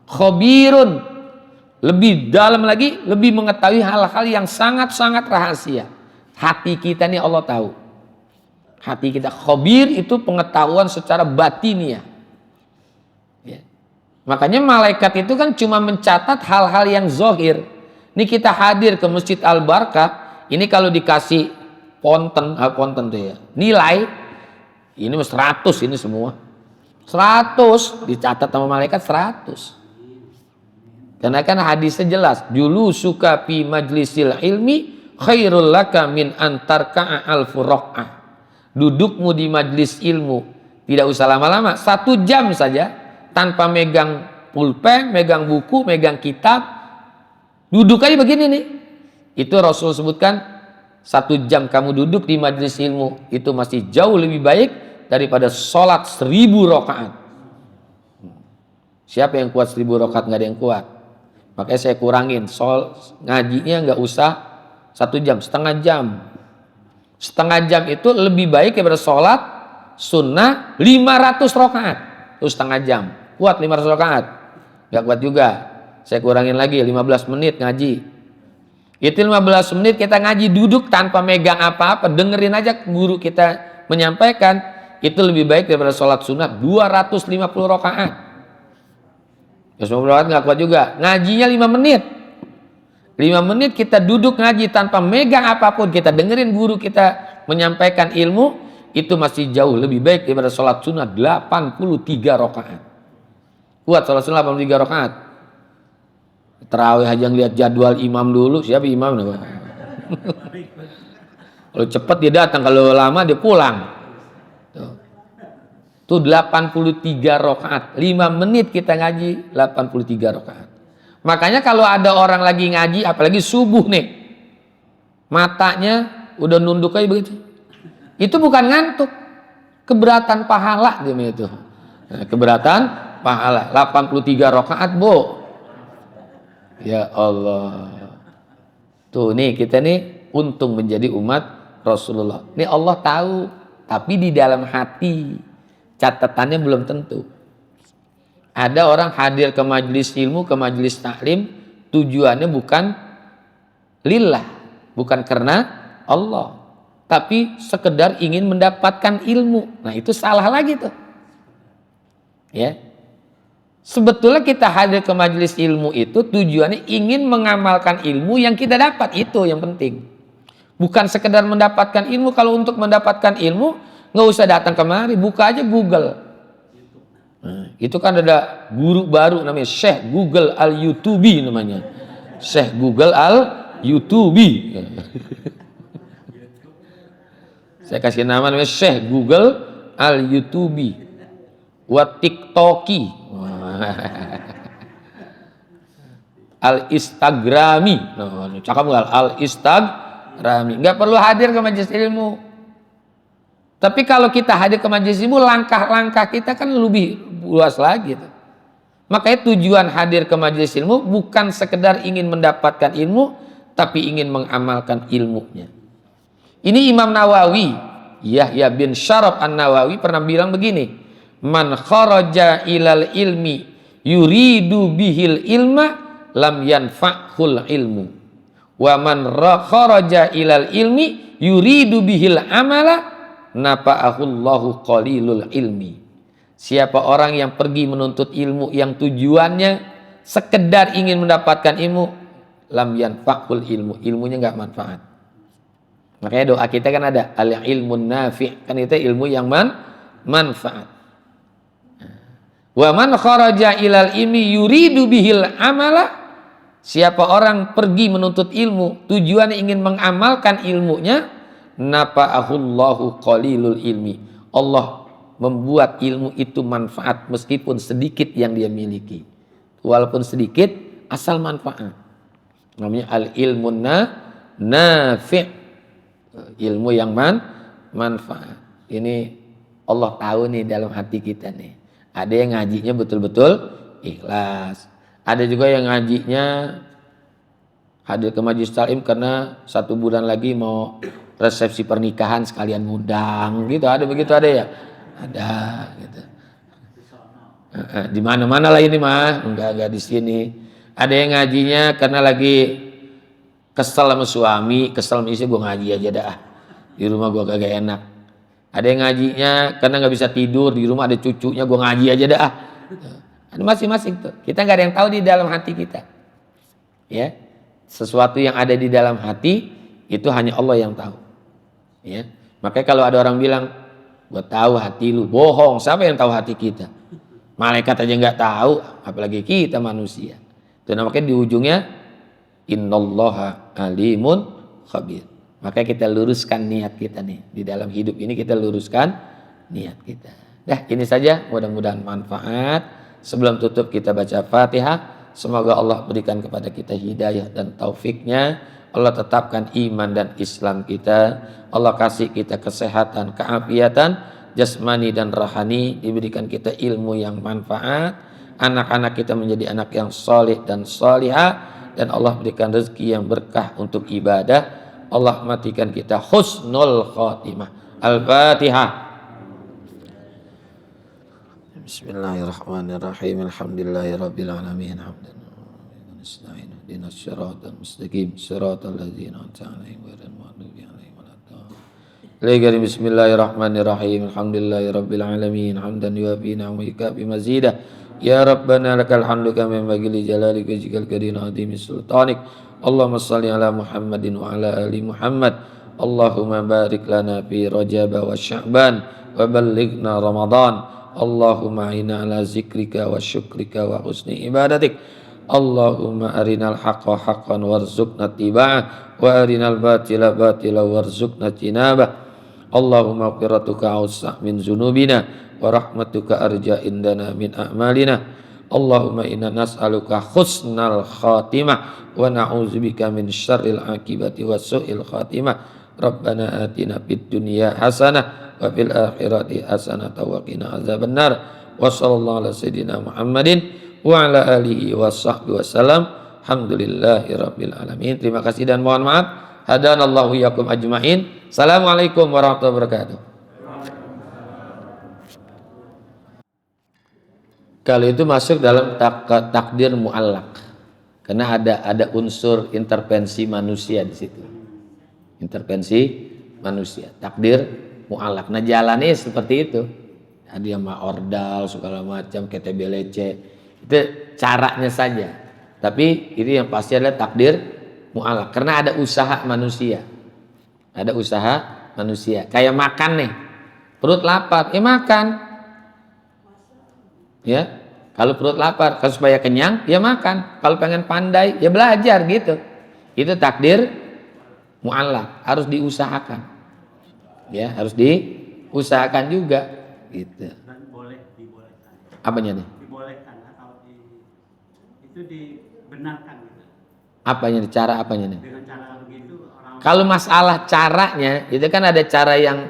Khabirun, lebih dalam lagi, lebih mengetahui hal-hal yang sangat-sangat rahasia. Hati kita nih Allah tahu. Hati kita, khabir itu pengetahuan secara batiniah. Ya. Makanya malaikat itu kan cuma mencatat hal-hal yang zohir. Ini kita hadir ke Masjid Al-Barkah, ini kalau dikasih ponten tuh ya, nilai, ini 100 ini semua. 100 dicatat sama malaikat 100. Karena kan hadisnya jelas, dulu suka fi majlisil ilmi khairul laka min antarka'a alfu raq'ah. Dudukmu di majlis ilmu tidak usah lama-lama, 1 jam saja tanpa megang pulpen, megang buku, megang kitab, duduk aja begini nih. Itu Rasul sebutkan 1 jam kamu duduk di majlis ilmu itu masih jauh lebih baik daripada sholat 1000 rakaat. Siapa yang kuat 1000 rakaat? Nggak ada yang kuat. Makanya saya kurangin, ngajinya nggak usah 1 jam, setengah jam. Setengah jam itu lebih baik daripada sholat sunnah 500 rakaat. Itu setengah jam. Kuat 500 rakaat? Nggak kuat juga. Saya kurangin lagi 15 menit ngaji. Itu 15 menit kita ngaji duduk tanpa megang apa-apa, dengerin aja guru kita menyampaikan. Itu lebih baik daripada sholat sunnah 250 rakaat. 50 rakaat nggak kuat juga. Ngajinya 5 menit. 5 menit kita duduk ngaji tanpa megang apapun, kita dengerin guru kita menyampaikan ilmu, itu masih jauh lebih baik daripada sholat sunnah 83 rakaat. Kuat sholat sunnah 83 rakaat. Tarawih aja ngeliat jadwal imam dulu, siapa imam? Kalau cepat dia datang, kalau lama dia pulang. Tuh 83 rakaat. 5 menit kita ngaji 83 rakaat. Makanya kalau ada orang lagi ngaji, apalagi subuh nih, matanya udah nunduk aja begitu. Itu bukan ngantuk, keberatan pahala dia itu. Nah, keberatan pahala 83 rakaat, Bu. Ya Allah. Tuh nih kita nih untung menjadi umat Rasulullah. Ini Allah tahu, tapi di dalam hati catatannya belum tentu. Ada orang hadir ke majelis ilmu, ke majelis taklim, tujuannya bukan lillah, bukan karena Allah, tapi sekedar ingin mendapatkan ilmu. Nah itu salah lagi tuh. Ya, sebetulnya kita hadir ke majelis ilmu itu tujuannya ingin mengamalkan ilmu yang kita dapat, itu yang penting. Bukan sekedar mendapatkan ilmu. Kalau untuk mendapatkan ilmu nggak usah datang kemari, buka aja Google. Nah, itu kan ada guru baru namanya Syekh Google Al-Yutubi namanya. Syekh Google Al-Yutubi. Saya kasih nama namanya Syekh Google Al-Yutubi. wa tiktoki, al-instagrami, cakap nggak al-instagrami, nggak perlu hadir ke majelis ilmu. Tapi kalau kita hadir ke majelis ilmu, langkah-langkah kita kan lebih luas lagi. Makanya tujuan hadir ke majelis ilmu bukan sekedar ingin mendapatkan ilmu, tapi ingin mengamalkan ilmunya. Ini Imam Nawawi, Yahya bin Syaraf An-Nawawi pernah bilang begini, man kharaja ilal ilmi yuridu bihil ilma lam yanfa'hul ilmu, wa man kharaja ilal ilmi yuridu bihil amala nafa'ahullahu qalilul ilmi. Siapa orang yang pergi menuntut ilmu yang tujuannya sekedar ingin mendapatkan ilmu, lam yanfa'hul ilmu, ilmunya nggak manfaat. Makanya doa kita kan ada al ilmun nafi', kan itu ilmu yang manfaat. Wa man kharaja ilal ilmi yuridu bihil amala, siapa orang pergi menuntut ilmu tujuannya ingin mengamalkan ilmunya, nafa'ahullahu qalilul ilmi, Allah membuat ilmu itu manfaat meskipun sedikit yang dia miliki, walaupun sedikit asal manfaat. Namanya al ilmun nafi', ilmu yang manfaat. Ini Allah tahu nih dalam hati kita nih. Ada yang ngajinya betul-betul ikhlas. Ada juga yang ngajinya hadir ke majelis taklim karena 1 bulan lagi mau resepsi pernikahan sekalian ngundang gitu. Ada begitu, ada ya? Ada gitu. Di mana-mana lah ini mah, enggak di sini. Ada yang ngajinya karena lagi kesel sama suami, kesel sama istri, gue ngaji aja dah. Di rumah gue kagak enak. Ada yang ngajinya karena nggak bisa tidur, di rumah ada cucunya, gue ngaji aja dah. Ada masing-masing tuh. Kita nggak ada yang tahu di dalam hati kita. Ya, sesuatu yang ada di dalam hati itu hanya Allah yang tahu. Ya, makanya kalau ada orang bilang, gue tahu hati lu, bohong. Siapa yang tahu hati kita? Malaikat aja nggak tahu, apalagi kita manusia. Itu namanya di ujungnya innallaha alimun khabir. Maka kita luruskan niat kita nih. Di dalam hidup ini kita luruskan niat kita. Dah, ini saja, mudah-mudahan manfaat. Sebelum tutup kita baca Fatihah. Semoga Allah berikan kepada kita hidayah dan taufiknya. Allah tetapkan iman dan Islam kita. Allah kasih kita kesehatan, keafiatan jasmani dan rohani. Diberikan kita ilmu yang manfaat. Anak-anak kita menjadi anak yang soleh dan solihah. Dan Allah berikan rezeki yang berkah untuk ibadah. Allah matikan kita husnul khatimah. Al-Fatihah. Bismillahirrahmanirrahim. Alhamdulillahirabbil alamin. Hamdan nasta'in ihdinas siratal mustaqim siratal ladzina an'amta 'alaihim ghairil maghdubi 'alaihim waladdallin. Bismillahirrahmanirrahim. Alhamdulillahirabbil alamin. Hamdan yuwafi ni'amaka bimazidah. Ya Rabbana lakal hamdu kama yanbaghi li jalalika wajhikal karim azimi sultanik. Allahumma shalli ala Muhammadin wa ala ali Muhammad. Allahumma barik lana fi Rajab wa Sya'ban wa ballighna Ramadan. Allahumma a'inna ala zikrika wa syukrika wa husni ibadatik. Allahumma arinal haqqa haqqan warzuqna tiba'ah wa arinal batila batila warzuqna tinabah. Allahumma qiratuka awsa' min zunubina wa rahmatuka arja indana min a'malina. Allahumma inna nas'aluka husnal khatimah wa na'udzubika min syarril akibati wa su'il khatimah. Rabbana atina fid dunya hasanah wa fil akhirati hasanah wa qina azabannar. Wa sallallahu ala sayyidina Muhammadin wa ala alihi wa sahbihi wasallam. Alhamdulillahi rabbil alamin. Terima kasih dan mohon maaf. Hadanallahu yakum ajmain. Assalamualaikum warahmatullahi wabarakatuh. Kalau itu masuk dalam takdir mu'allaq, karena ada unsur intervensi manusia di situ. Intervensi manusia, takdir mu'allaq. Nah jalannya seperti itu. Ada yang ordal segala macam, KTBLC, itu caranya saja. Tapi ini yang pasti adalah takdir mu'allaq, karena ada usaha manusia. Ada usaha manusia. Kayak makan nih, perut lapar, makan. Ya, kalau perut lapar, kalau supaya kenyang, ya makan. Kalau pengen pandai, ya belajar gitu. Itu takdir mu'allaq, harus diusahakan. Ya, harus diusahakan juga gitu. Apanya nih? Dibolehkan atau itu dibenarkan gitu. Apanya nih? Cara apanya nih? Dengan cara begitu orang Kalau masalah caranya, itu kan ada cara yang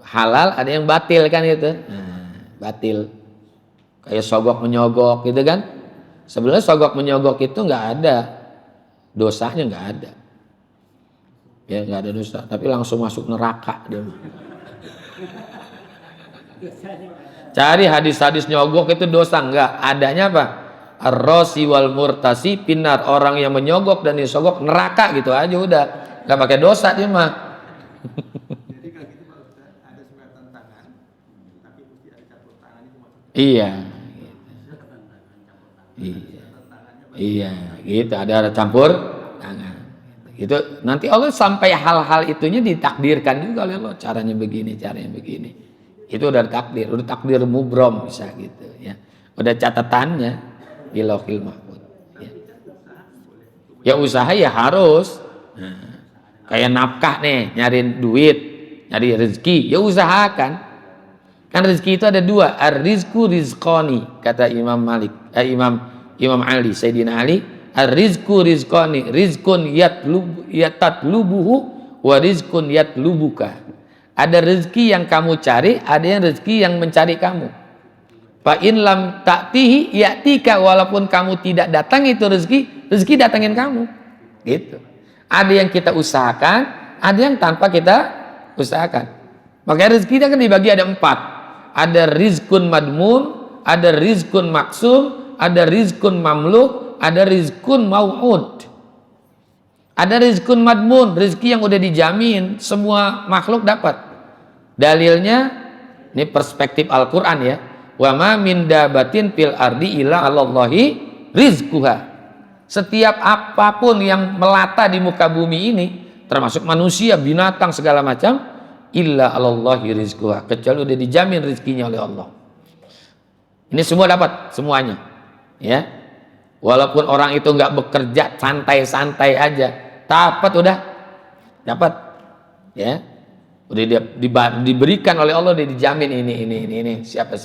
halal, ada yang batil kan itu. Batil. Kayak sogok menyogok gitu kan. Sebenarnya sogok menyogok itu nggak ada dosanya, nggak ada. Ya nggak ada dosa, tapi langsung masuk neraka dia. Cari hadis-hadis nyogok itu dosa, enggak. Adanya apa? Ar-rasi wal murtasi pinar, orang yang menyogok dan disogok neraka gitu aja udah. Enggak pakai dosa dia mah. jadi kalau gitu Pak Ustaz ada suratan tangan tapi mesti ada campur tangan itu maksudnya. Iya. Iya. Iya, gitu ada campur tangan. Itu nanti Allah sampai hal-hal itunya ditakdirkan juga oleh Allah, caranya begini, caranya begini. Itu udah takdir mubrom bisa gitu ya. Udah catatannya di Lauhil Mahfuz. Ya usaha ya harus. Nah, kayak nafkah nih, nyari duit, nyari rezeki, ya usahakan. Kan rezeki itu ada dua, ar-rizqu rizqani kata Imam Malik, Imam Ali, Sayyidina Ali, ar-rizqu rizqani, rizqun yatlubuhu wa rizqun yatlubuka. Ada rezeki yang kamu cari, ada yang rezeki yang mencari kamu. Fa in lam ta'tihi ya'tika, walaupun kamu tidak datang itu rezeki datangin kamu. Gitu. Ada yang kita usahakan, ada yang tanpa kita usahakan. Makanya rezeki itu kan dibagi ada 4. Ada rizkun madmun, ada rizkun maksum, ada rizkun mamluk, ada rizkun mau'ud. Ada rizkun madmun, rezeki yang udah dijamin, semua makhluk dapat. Dalilnya, ini perspektif Al-Quran ya. Wa ma min dabatin fil ardi illa 'alallahi rizquha. Setiap apapun yang melata di muka bumi ini, termasuk manusia, binatang segala macam, illa 'alallahi rizquha, kecuali udah dijamin rezekinya oleh Allah. Ini semua dapat semuanya. Ya. Walaupun orang itu nggak bekerja, santai-santai aja, udah dapat. Ya. Udah diberikan oleh Allah, udah dijamin ini siapa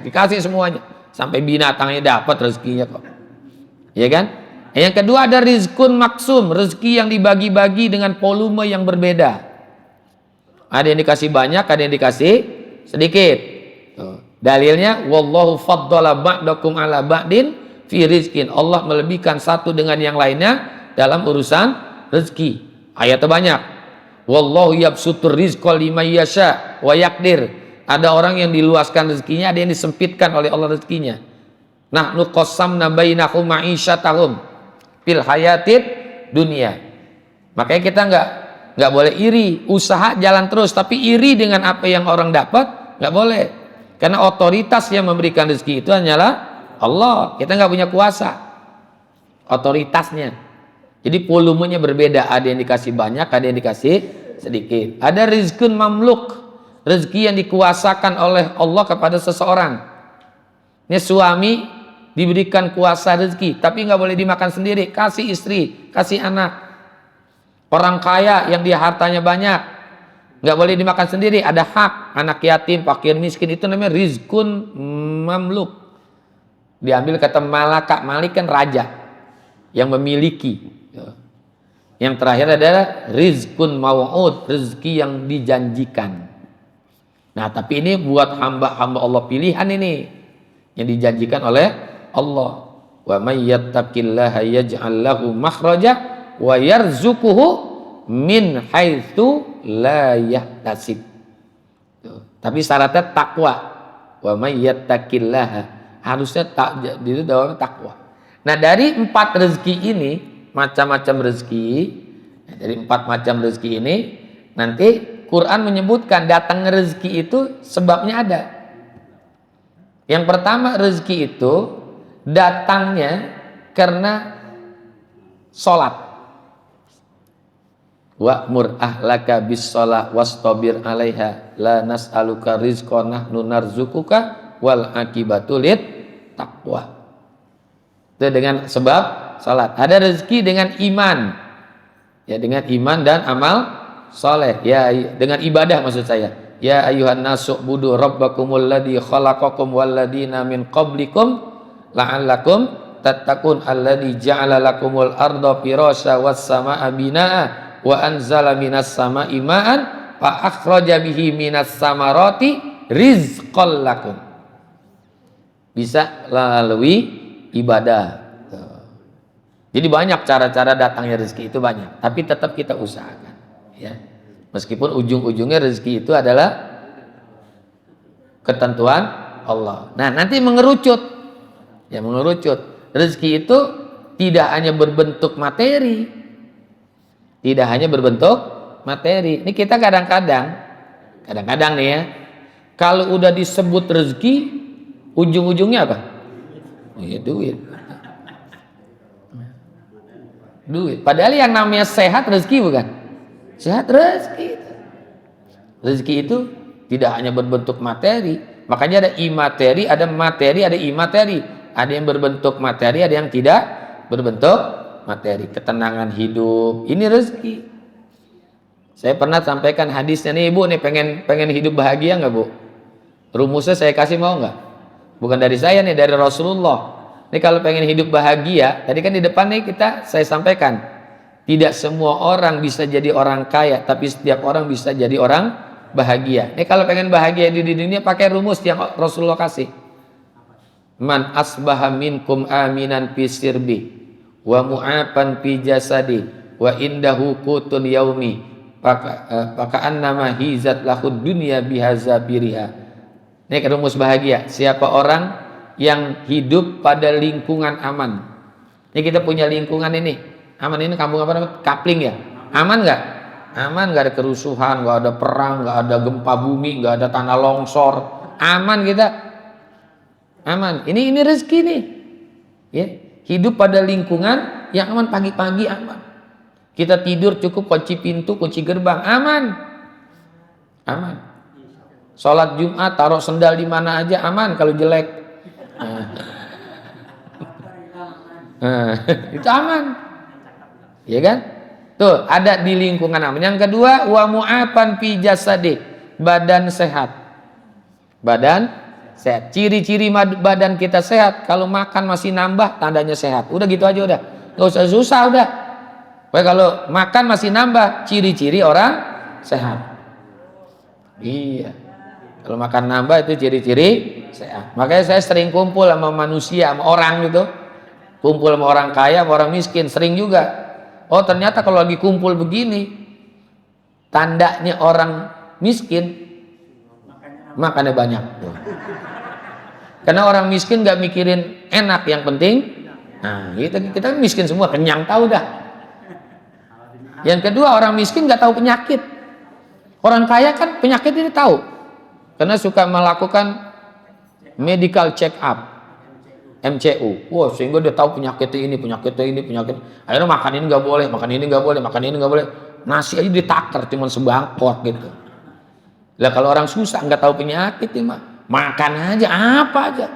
dikasih semuanya, sampai binatangnya dapat rezekinya kok, ya kan? Yang kedua ada rizkun maksum, rezeki yang dibagi-bagi dengan volume yang berbeda. Ada yang dikasih banyak, ada yang dikasih sedikit. Dalilnya wallahu faddala ba'dakum ala ba'din fi rizkin, Allah melebihkan satu dengan yang lainnya dalam urusan rezeki. Ayatnya banyak. Wallahu yabsutur rizqa liman yasha wa yaqdir. Ada orang yang diluaskan rezekinya, ada yang disempitkan oleh Allah rezekinya. Nahnu qassamna bainahum ma'isyatahum fil hayatid dunia. Makanya kita nggak boleh iri, usaha jalan terus, tapi iri dengan apa yang orang dapat nggak boleh. Karena otoritas yang memberikan rezeki itu hanyalah Allah. Kita nggak punya kuasa. Otoritasnya. Jadi volumenya berbeda, ada yang dikasih banyak, ada yang dikasih sedikit. Ada rizkun mamluk, rezeki yang dikuasakan oleh Allah kepada seseorang. Ini suami diberikan kuasa rezeki, tapi nggak boleh dimakan sendiri, kasih istri, kasih anak. Orang kaya yang dia hartanya banyak, nggak boleh dimakan sendiri, ada hak. Anak yatim, fakir, miskin, itu namanya rizkun mamluk. Diambil kata malaka, malik kan raja yang memiliki. Yang terakhir adalah rizkun mau'ud, rezeki yang dijanjikan. Nah, tapi ini buat hamba-hamba Allah pilihan ini yang dijanjikan oleh Allah. Wa may yattaqillaha yaj'al lahu makhraja wa yarzuquhu min haitsu la yahtasib. Tapi syaratnya takwa. Wa may yattaqillaha, harusnya itu dalam takwa. Nah, dari 4 rezeki ini, macam-macam rezeki, dari 4 macam rezeki ini, nanti Quran menyebutkan datang rezeki itu sebabnya ada. Yang pertama, rezeki itu datangnya karena sholat. Wa'mur ahlaka bis sholat wastabir alaiha la nas'aluka rizqan nahnu narzuquka wal akibatu lit taqwa. Itu dengan sebab salat. Ada rezeki dengan iman, ya, dengan iman dan amal soleh, ya, dengan ibadah maksud saya. Ya ayuhan nasu budu rabbakumul ladzi khalaqakum walladzina min qablikum la'allakum tattaqun alladzi ja'ala lakumul arda firasya was samaa'a binaa'a wa anzala minas samaa'i ma'an fa akhraja bihi minas samarati rizqan lakum. Bisa melalui ibadah. Jadi banyak cara-cara datangnya rezeki itu banyak, tapi tetap kita usahakan, ya. Meskipun ujung-ujungnya rezeki itu adalah ketentuan Allah. Nah, nanti mengerucut. Ya, mengerucut. Rezeki itu tidak hanya berbentuk materi. Tidak hanya berbentuk materi. Ini kita kadang-kadang nih ya, kalau udah disebut rezeki, ujung-ujungnya apa? Ya, duit. Duit. Padahal yang namanya sehat rezeki bukan? Sehat rezeki. Rezeki itu tidak hanya berbentuk materi. Makanya ada imateri, ada materi, ada imateri. Ada yang berbentuk materi, ada yang tidak berbentuk materi. Ketenangan hidup, ini rezeki. Saya pernah sampaikan hadisnya nih, Ibu nih pengen hidup bahagia nggak, Bu? Rumusnya saya kasih, mau nggak? Bukan dari saya nih, dari Rasulullah. Ini kalau pengen hidup bahagia, tadi kan di depan nih saya sampaikan. Tidak semua orang bisa jadi orang kaya, tapi setiap orang bisa jadi orang bahagia. Ini kalau pengen bahagia di dunia, pakai rumus yang Rasulullah kasih. Man asbaha minkum aminan fi sirbi wa mu'afan fi jasadi wa indahu qutun yaumi faka'annama hizat lahud dunya bihaza biriha. Ini rumus bahagia. Siapa orang yang hidup pada lingkungan aman. Ini kita punya lingkungan ini. Aman, ini kampung apa namanya? Kapling ya. Aman nggak? Aman, nggak ada kerusuhan, nggak ada perang, nggak ada gempa bumi, nggak ada tanah longsor. Aman kita. Aman. Ini rezeki nih. Ya, hidup pada lingkungan yang aman, pagi-pagi aman. Kita tidur cukup kunci pintu, kunci gerbang, aman. Aman. Sholat Jumat taruh sendal di mana aja aman kalau jelek. Itu aman. Ya kan? Tuh, ada di lingkungan aman. Yang kedua, wa mu'afan fi jasadi, badan sehat. Badan sehat. Ciri-ciri badan kita sehat, kalau makan masih nambah, tandanya sehat. Udah gitu aja udah. Enggak usah susah udah. Pokoknya kalau makan masih nambah, ciri-ciri orang sehat. Iya. Kalau makan nambah itu ciri-ciri sehat. Makanya saya sering kumpul sama manusia, sama orang gitu. Kumpul sama orang kaya, sama orang miskin, sering juga. Oh, ternyata kalau lagi kumpul begini, tandanya orang miskin, makannya banyak. Karena orang miskin gak mikirin enak, yang penting, nah kita kan miskin semua, kenyang tahu dah. Yang kedua, orang miskin gak tahu penyakit. Orang kaya kan penyakit ini tahu, karena suka melakukan medical check up. MCU, wah, sehingga dia tahu penyakitnya ini. Akhirnya makan ini nggak boleh, makan ini nggak boleh. Nasi aja ditaker cuma sebangkot gitu. Lah kalau orang susah nggak tahu penyakit ya makan aja apa aja.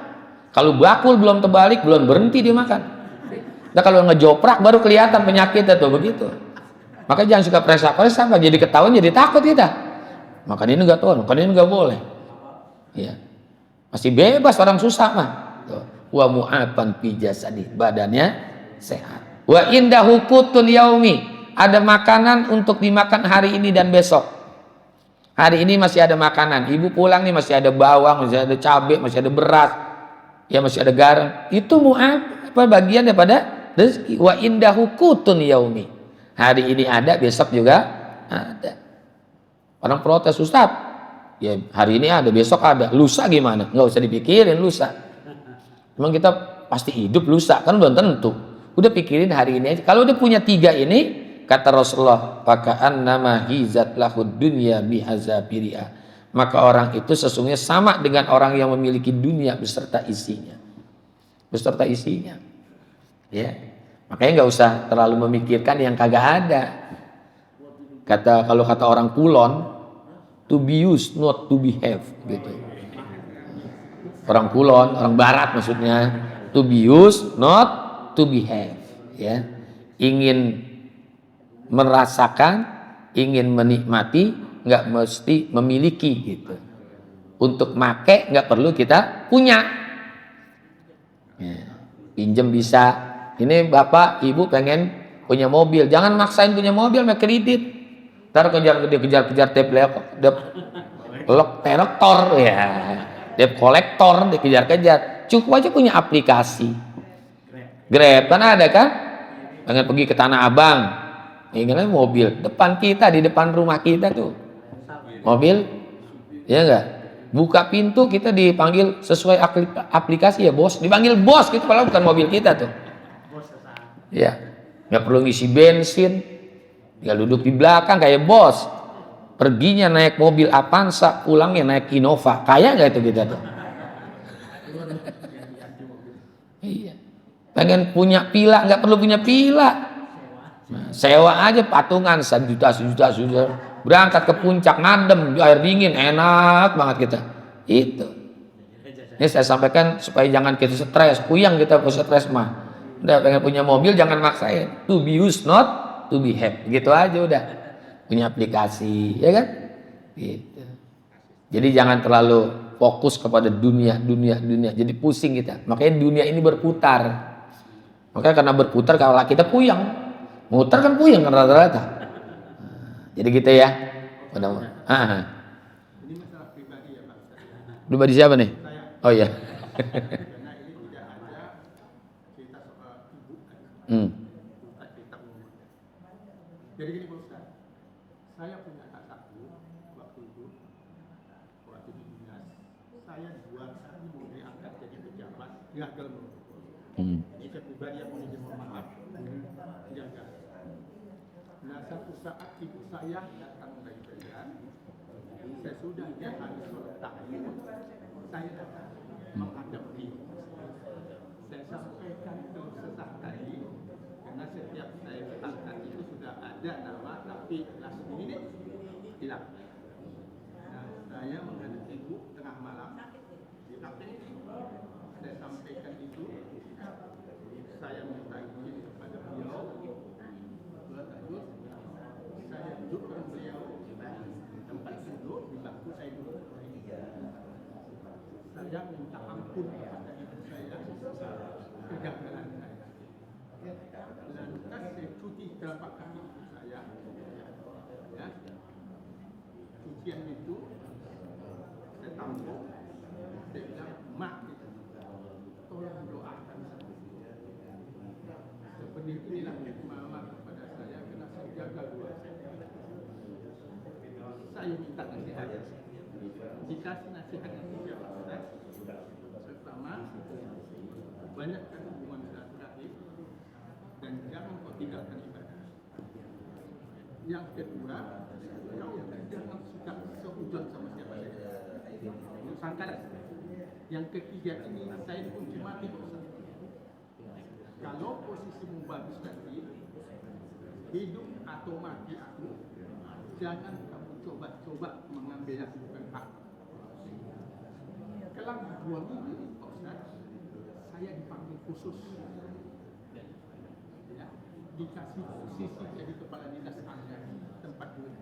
Kalau bakul belum terbalik, belum berhenti dia makan. Nah kalau ngejoprak baru kelihatan penyakitnya tuh begitu. Makanya jangan suka presak-presak, jadi ketahuan jadi takut kita. Makan ini nggak tahu, makan ini nggak boleh. Ya, masih bebas orang susah mah. Wa mu'afan fi jasadi, badannya sehat. Wa indahu qutun yaumi, ada makanan untuk dimakan hari ini dan besok. Hari ini masih ada makanan. Ibu pulang nih masih ada bawang, masih ada cabai, masih ada beras, ya masih ada garam. Itu mu'af, bagian daripada rezeki. Wa indahu qutun yaumi. Hari ini ada, besok juga ada. Orang protes, Ustaz, ya hari ini ada, besok ada. Lusa gimana? Nggak usah dipikirin lusa. Memang kita pasti hidup lusa, kan belum tentu. Udah pikirin hari ini aja. Kalau udah punya tiga ini, kata Rasulullah, faka'annama hizat lahud dunya bihazabiriha. Maka orang itu sesungguhnya sama dengan orang yang memiliki dunia beserta isinya. Beserta isinya. Ya. Makanya nggak usah terlalu memikirkan yang kagak ada. Kalau kata orang Kulon, to be used, not to be have, gitu. Orang Kulon, orang Barat maksudnya, to be used, not to be have. Ya, ingin merasakan, ingin menikmati, nggak mesti memiliki gitu. Untuk make nggak perlu kita punya. Ya, pinjem bisa. Ini bapak ibu pengen punya mobil, jangan maksain punya mobil, make kredit. Ntar kejar debt kolektor ya, debt kolektor dikejar-kejar. Cukup aja punya aplikasi. Grab kan ada kan? Pengen pergi ke Tanah Abang, ingatnya mobil depan kita, di depan rumah kita tuh mobil, ya enggak? Buka pintu kita dipanggil sesuai aplikasi ya bos, dipanggil bos gitu, padahal bukan mobil kita tuh. Ya, nggak perlu ngisi bensin, tinggal duduk di belakang kayak bos. Perginya naik mobil Avanza, pulangnya naik Innova, kaya nggak itu kita tuh? Iya. Pengen punya villa, nggak perlu punya villa. Nah, sewa aja patungan 1 juta. Berangkat ke puncak, ngadem di air dingin, enak banget kita. Itu. Ini saya sampaikan supaya jangan kita stres, puyang kita stres mah. Udah pengen punya mobil jangan maksain. To be used not to be have. Gitu aja udah. Punya aplikasi, ya kan? Gitu. Jadi jangan terlalu fokus kepada dunia. Jadi pusing kita. Makanya dunia ini berputar. Makanya karena berputar kalau kita puyang. Muter kan puyang kan rata-rata. Jadi gitu ya. Mudah-mudahan. Ini masalah pribadi ya Pak. Pribadi siapa nih? Oh iya. Karena ini tidak ada cerita soal ibu kan. Cerita umum. Jadi gini Pak Ustaz, saya punya kakak waktu itu di dinas, saya 2 kali mau diangkat jadi pejabat, gagal menurut. Ini saya pribadi yang mau mohon maaf, gagal. Nah satu saat ibu saya datang dari Medan, saya sudah dia habis meletak, saya datang menghadap dia. Saya sampaikan ke sesat tadi, karena setiap saya letakkan itu sudah ada nama, tapi last minute hilang. Nah, saya menghadap ibu tengah malam di kafe, saya sampaikan itu, saya minta izin kepada beliau, terus saya duduk dengan beliau, tempat duduk di bangku saya duduk. Saya minta ampun kepada ibu saya kegagalan saya. Lantas saya cuci telapak kaki ibu saya. Ya. Cucian itu saya tampung. Saya bilang, mak, tolong doakan saya. Seperti inilah mama kepada saya karena saya jaga dua saya. Saya minta nasihat. Dikasih nasihat yang tidak Ustaz. Pertama, banyakkan hubungan silaturahim dan jangan kau tinggalkan ibadah. Yang kedua, kau jangan suka sehujat sama siapa saja. Sangkaran. Yang ketiga ini saya dikunci mati Ustaz. Kalau posisimu bagus nanti, hidup atau mati aku, jangan kamu coba-coba mengambil yang bukan hak. Kelang 2 minggu, Ustaz, saya dipanggil khusus, ya, dikasih posisi jadi kepala dinas anggaran tempat dulu.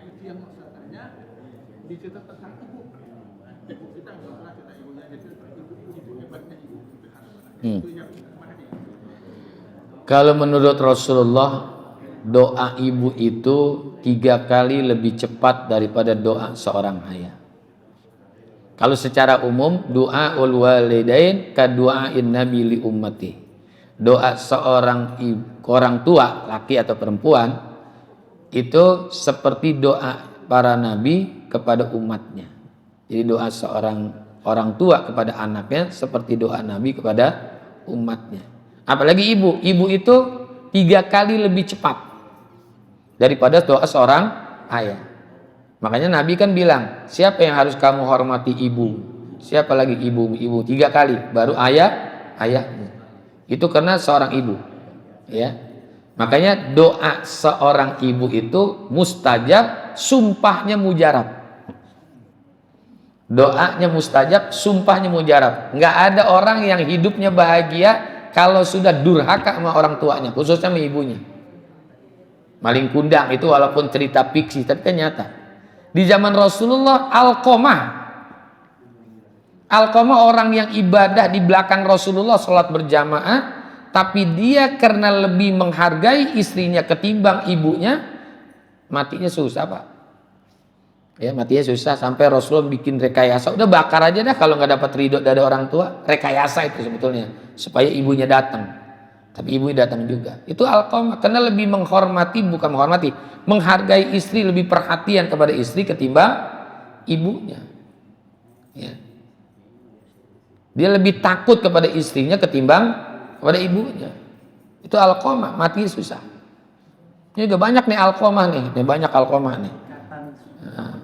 Itu yang Ustaz tanya, dicerita tentang ibu. Ibu kita nggak pernah cerita ibunya, jadi ibu hebatnya ibu. Itu yang makanya. Kalau menurut Rasulullah, doa ibu itu 3 kali lebih cepat daripada doa seorang ayah. Kalau secara umum, doa ul walidain ka du'ain nabi li ummati. Doa seorang orang tua, laki atau perempuan, itu seperti doa para nabi kepada umatnya. Jadi doa seorang orang tua kepada anaknya seperti doa nabi kepada umatnya. Apalagi ibu itu 3 kali lebih cepat daripada doa seorang ayah. Makanya Nabi kan bilang, siapa yang harus kamu hormati ibu? Siapa lagi ibu 3 kali, baru ayahmu. Itu karena seorang ibu, ya. Makanya doa seorang ibu itu mustajab, sumpahnya mujarab. Doanya mustajab, sumpahnya mujarab. Nggak ada orang yang hidupnya bahagia kalau sudah durhaka sama orang tuanya, khususnya sama ibunya. Maling kundang itu walaupun cerita fiksi, tapi kan nyata. Di zaman Rasulullah, Alqamah orang yang ibadah di belakang Rasulullah, sholat berjamaah, tapi dia karena lebih menghargai istrinya ketimbang ibunya, matinya susah Pak. Ya, matinya susah sampai Rasulullah bikin rekayasa, udah bakar aja dah kalau nggak dapat ridho dari orang tua. Rekayasa itu sebetulnya supaya ibunya datang. Tapi ibunya datang juga. Itu Alqamah karena lebih menghormati, bukan menghormati, menghargai istri, lebih perhatian kepada istri ketimbang ibunya. Ya. Dia lebih takut kepada istrinya ketimbang kepada ibunya. Itu Alqamah, mati susah. Ini udah banyak nih Alqamah nih, banyak Alqamah nih. Nah.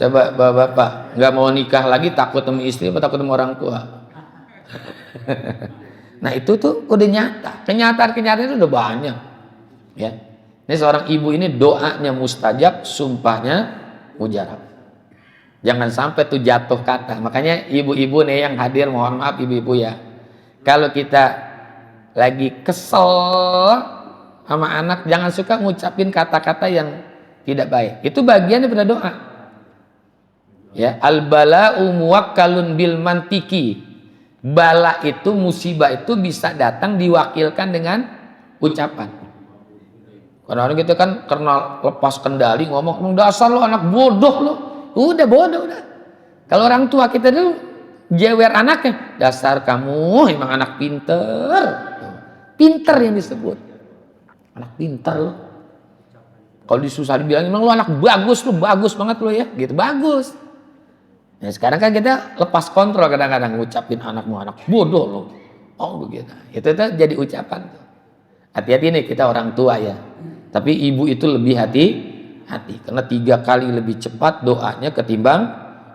Coba bapak nggak mau nikah lagi takut sama istri atau takut sama orang tua? Nah itu tuh udah nyata, kenyataan itu udah banyak. Ya, ini seorang ibu ini doanya mustajab, sumpahnya mujarab. Jangan sampai tuh jatuh kata. Makanya ibu-ibu nih yang hadir, mohon maaf ibu-ibu ya. Kalau kita lagi kesel sama anak, jangan suka ngucapin kata-kata yang tidak baik. Itu bagian daripada doa. Ya, al-bala'u muwakkalun bil mantiki. Bala itu, musibah itu bisa datang diwakilkan dengan ucapan. Kadang-kadang kita kan karena lepas kendali ngomong dasar lo anak bodoh lo. Udah bodoh udah. Kalau orang tua kita dulu jewer anaknya, dasar kamu emang anak pinter. Pinter yang disebut. Anak pinter lo. Kalau disusah dibilang emang lo anak bagus banget lo ya, gitu bagus. Nah sekarang kan kita lepas kontrol kadang-kadang ngucapin anakmu anak bodoh lo. Oh begitu. Itu jadi ucapan. Hati-hati nih kita orang tua ya. Tapi ibu itu lebih hati-hati karena 3 kali lebih cepat doanya ketimbang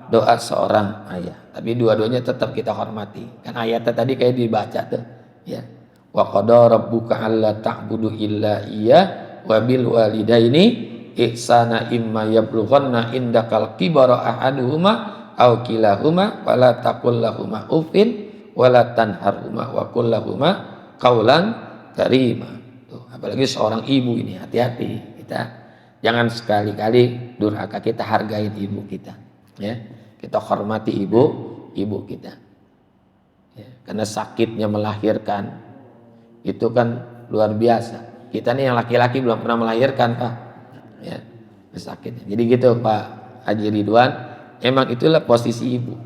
doa seorang ayah. Tapi dua-duanya tetap kita hormati. Kan ayatnya tadi kayak dibaca tuh, ya. Wa qada rabbuka alla ta'budu illa iyyah wa bil walidaini ihsana imma yablughanna indakal kibara ahaduhuma aw kilahuma wala taqul lahumā uffin wala tanharhumā wa qul lahumā qaulan karīmā. Apalagi seorang ibu ini hati-hati kita jangan sekali-kali durhaka, kita hargain ibu kita ya, kita hormati ibu kita ya, karena sakitnya melahirkan itu kan luar biasa. Kita nih yang laki-laki belum pernah melahirkan Pak ya, sakitnya. Jadi gitu Pak Haji Ridwan, emang itulah posisi ibu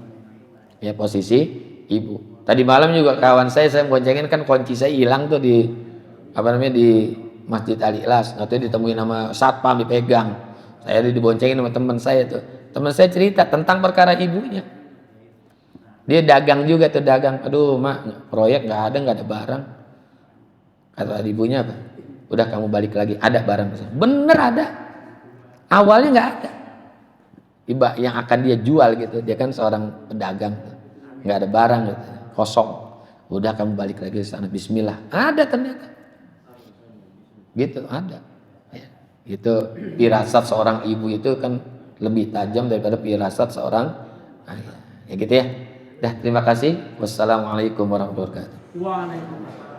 ya, posisi ibu. Tadi malam juga kawan saya boncengin kan kunci saya hilang tuh di di Masjid Al-Ikhlas. Nah itu ditemuin sama satpam, dipegang. Saya diboncengin sama teman saya tuh. Teman saya cerita tentang perkara ibunya. Dia dagang juga tuh, dagang. Aduh mak, proyek nggak ada barang. Kata ibunya apa? Udah kamu balik lagi, ada barang. Bener ada. Awalnya nggak ada. Tiba yang akan dia jual gitu, dia kan seorang pedagang, nggak ada barang gitu, kosong. Udah kamu balik lagi ke sana, Bismillah. Ada ternyata. Gitu ada ya, itu firasat seorang ibu itu kan lebih tajam daripada firasat seorang ayah ya gitu ya. Dah, terima kasih. Wassalamualaikum warahmatullahi wabarakatuh. Waalaikumsalam.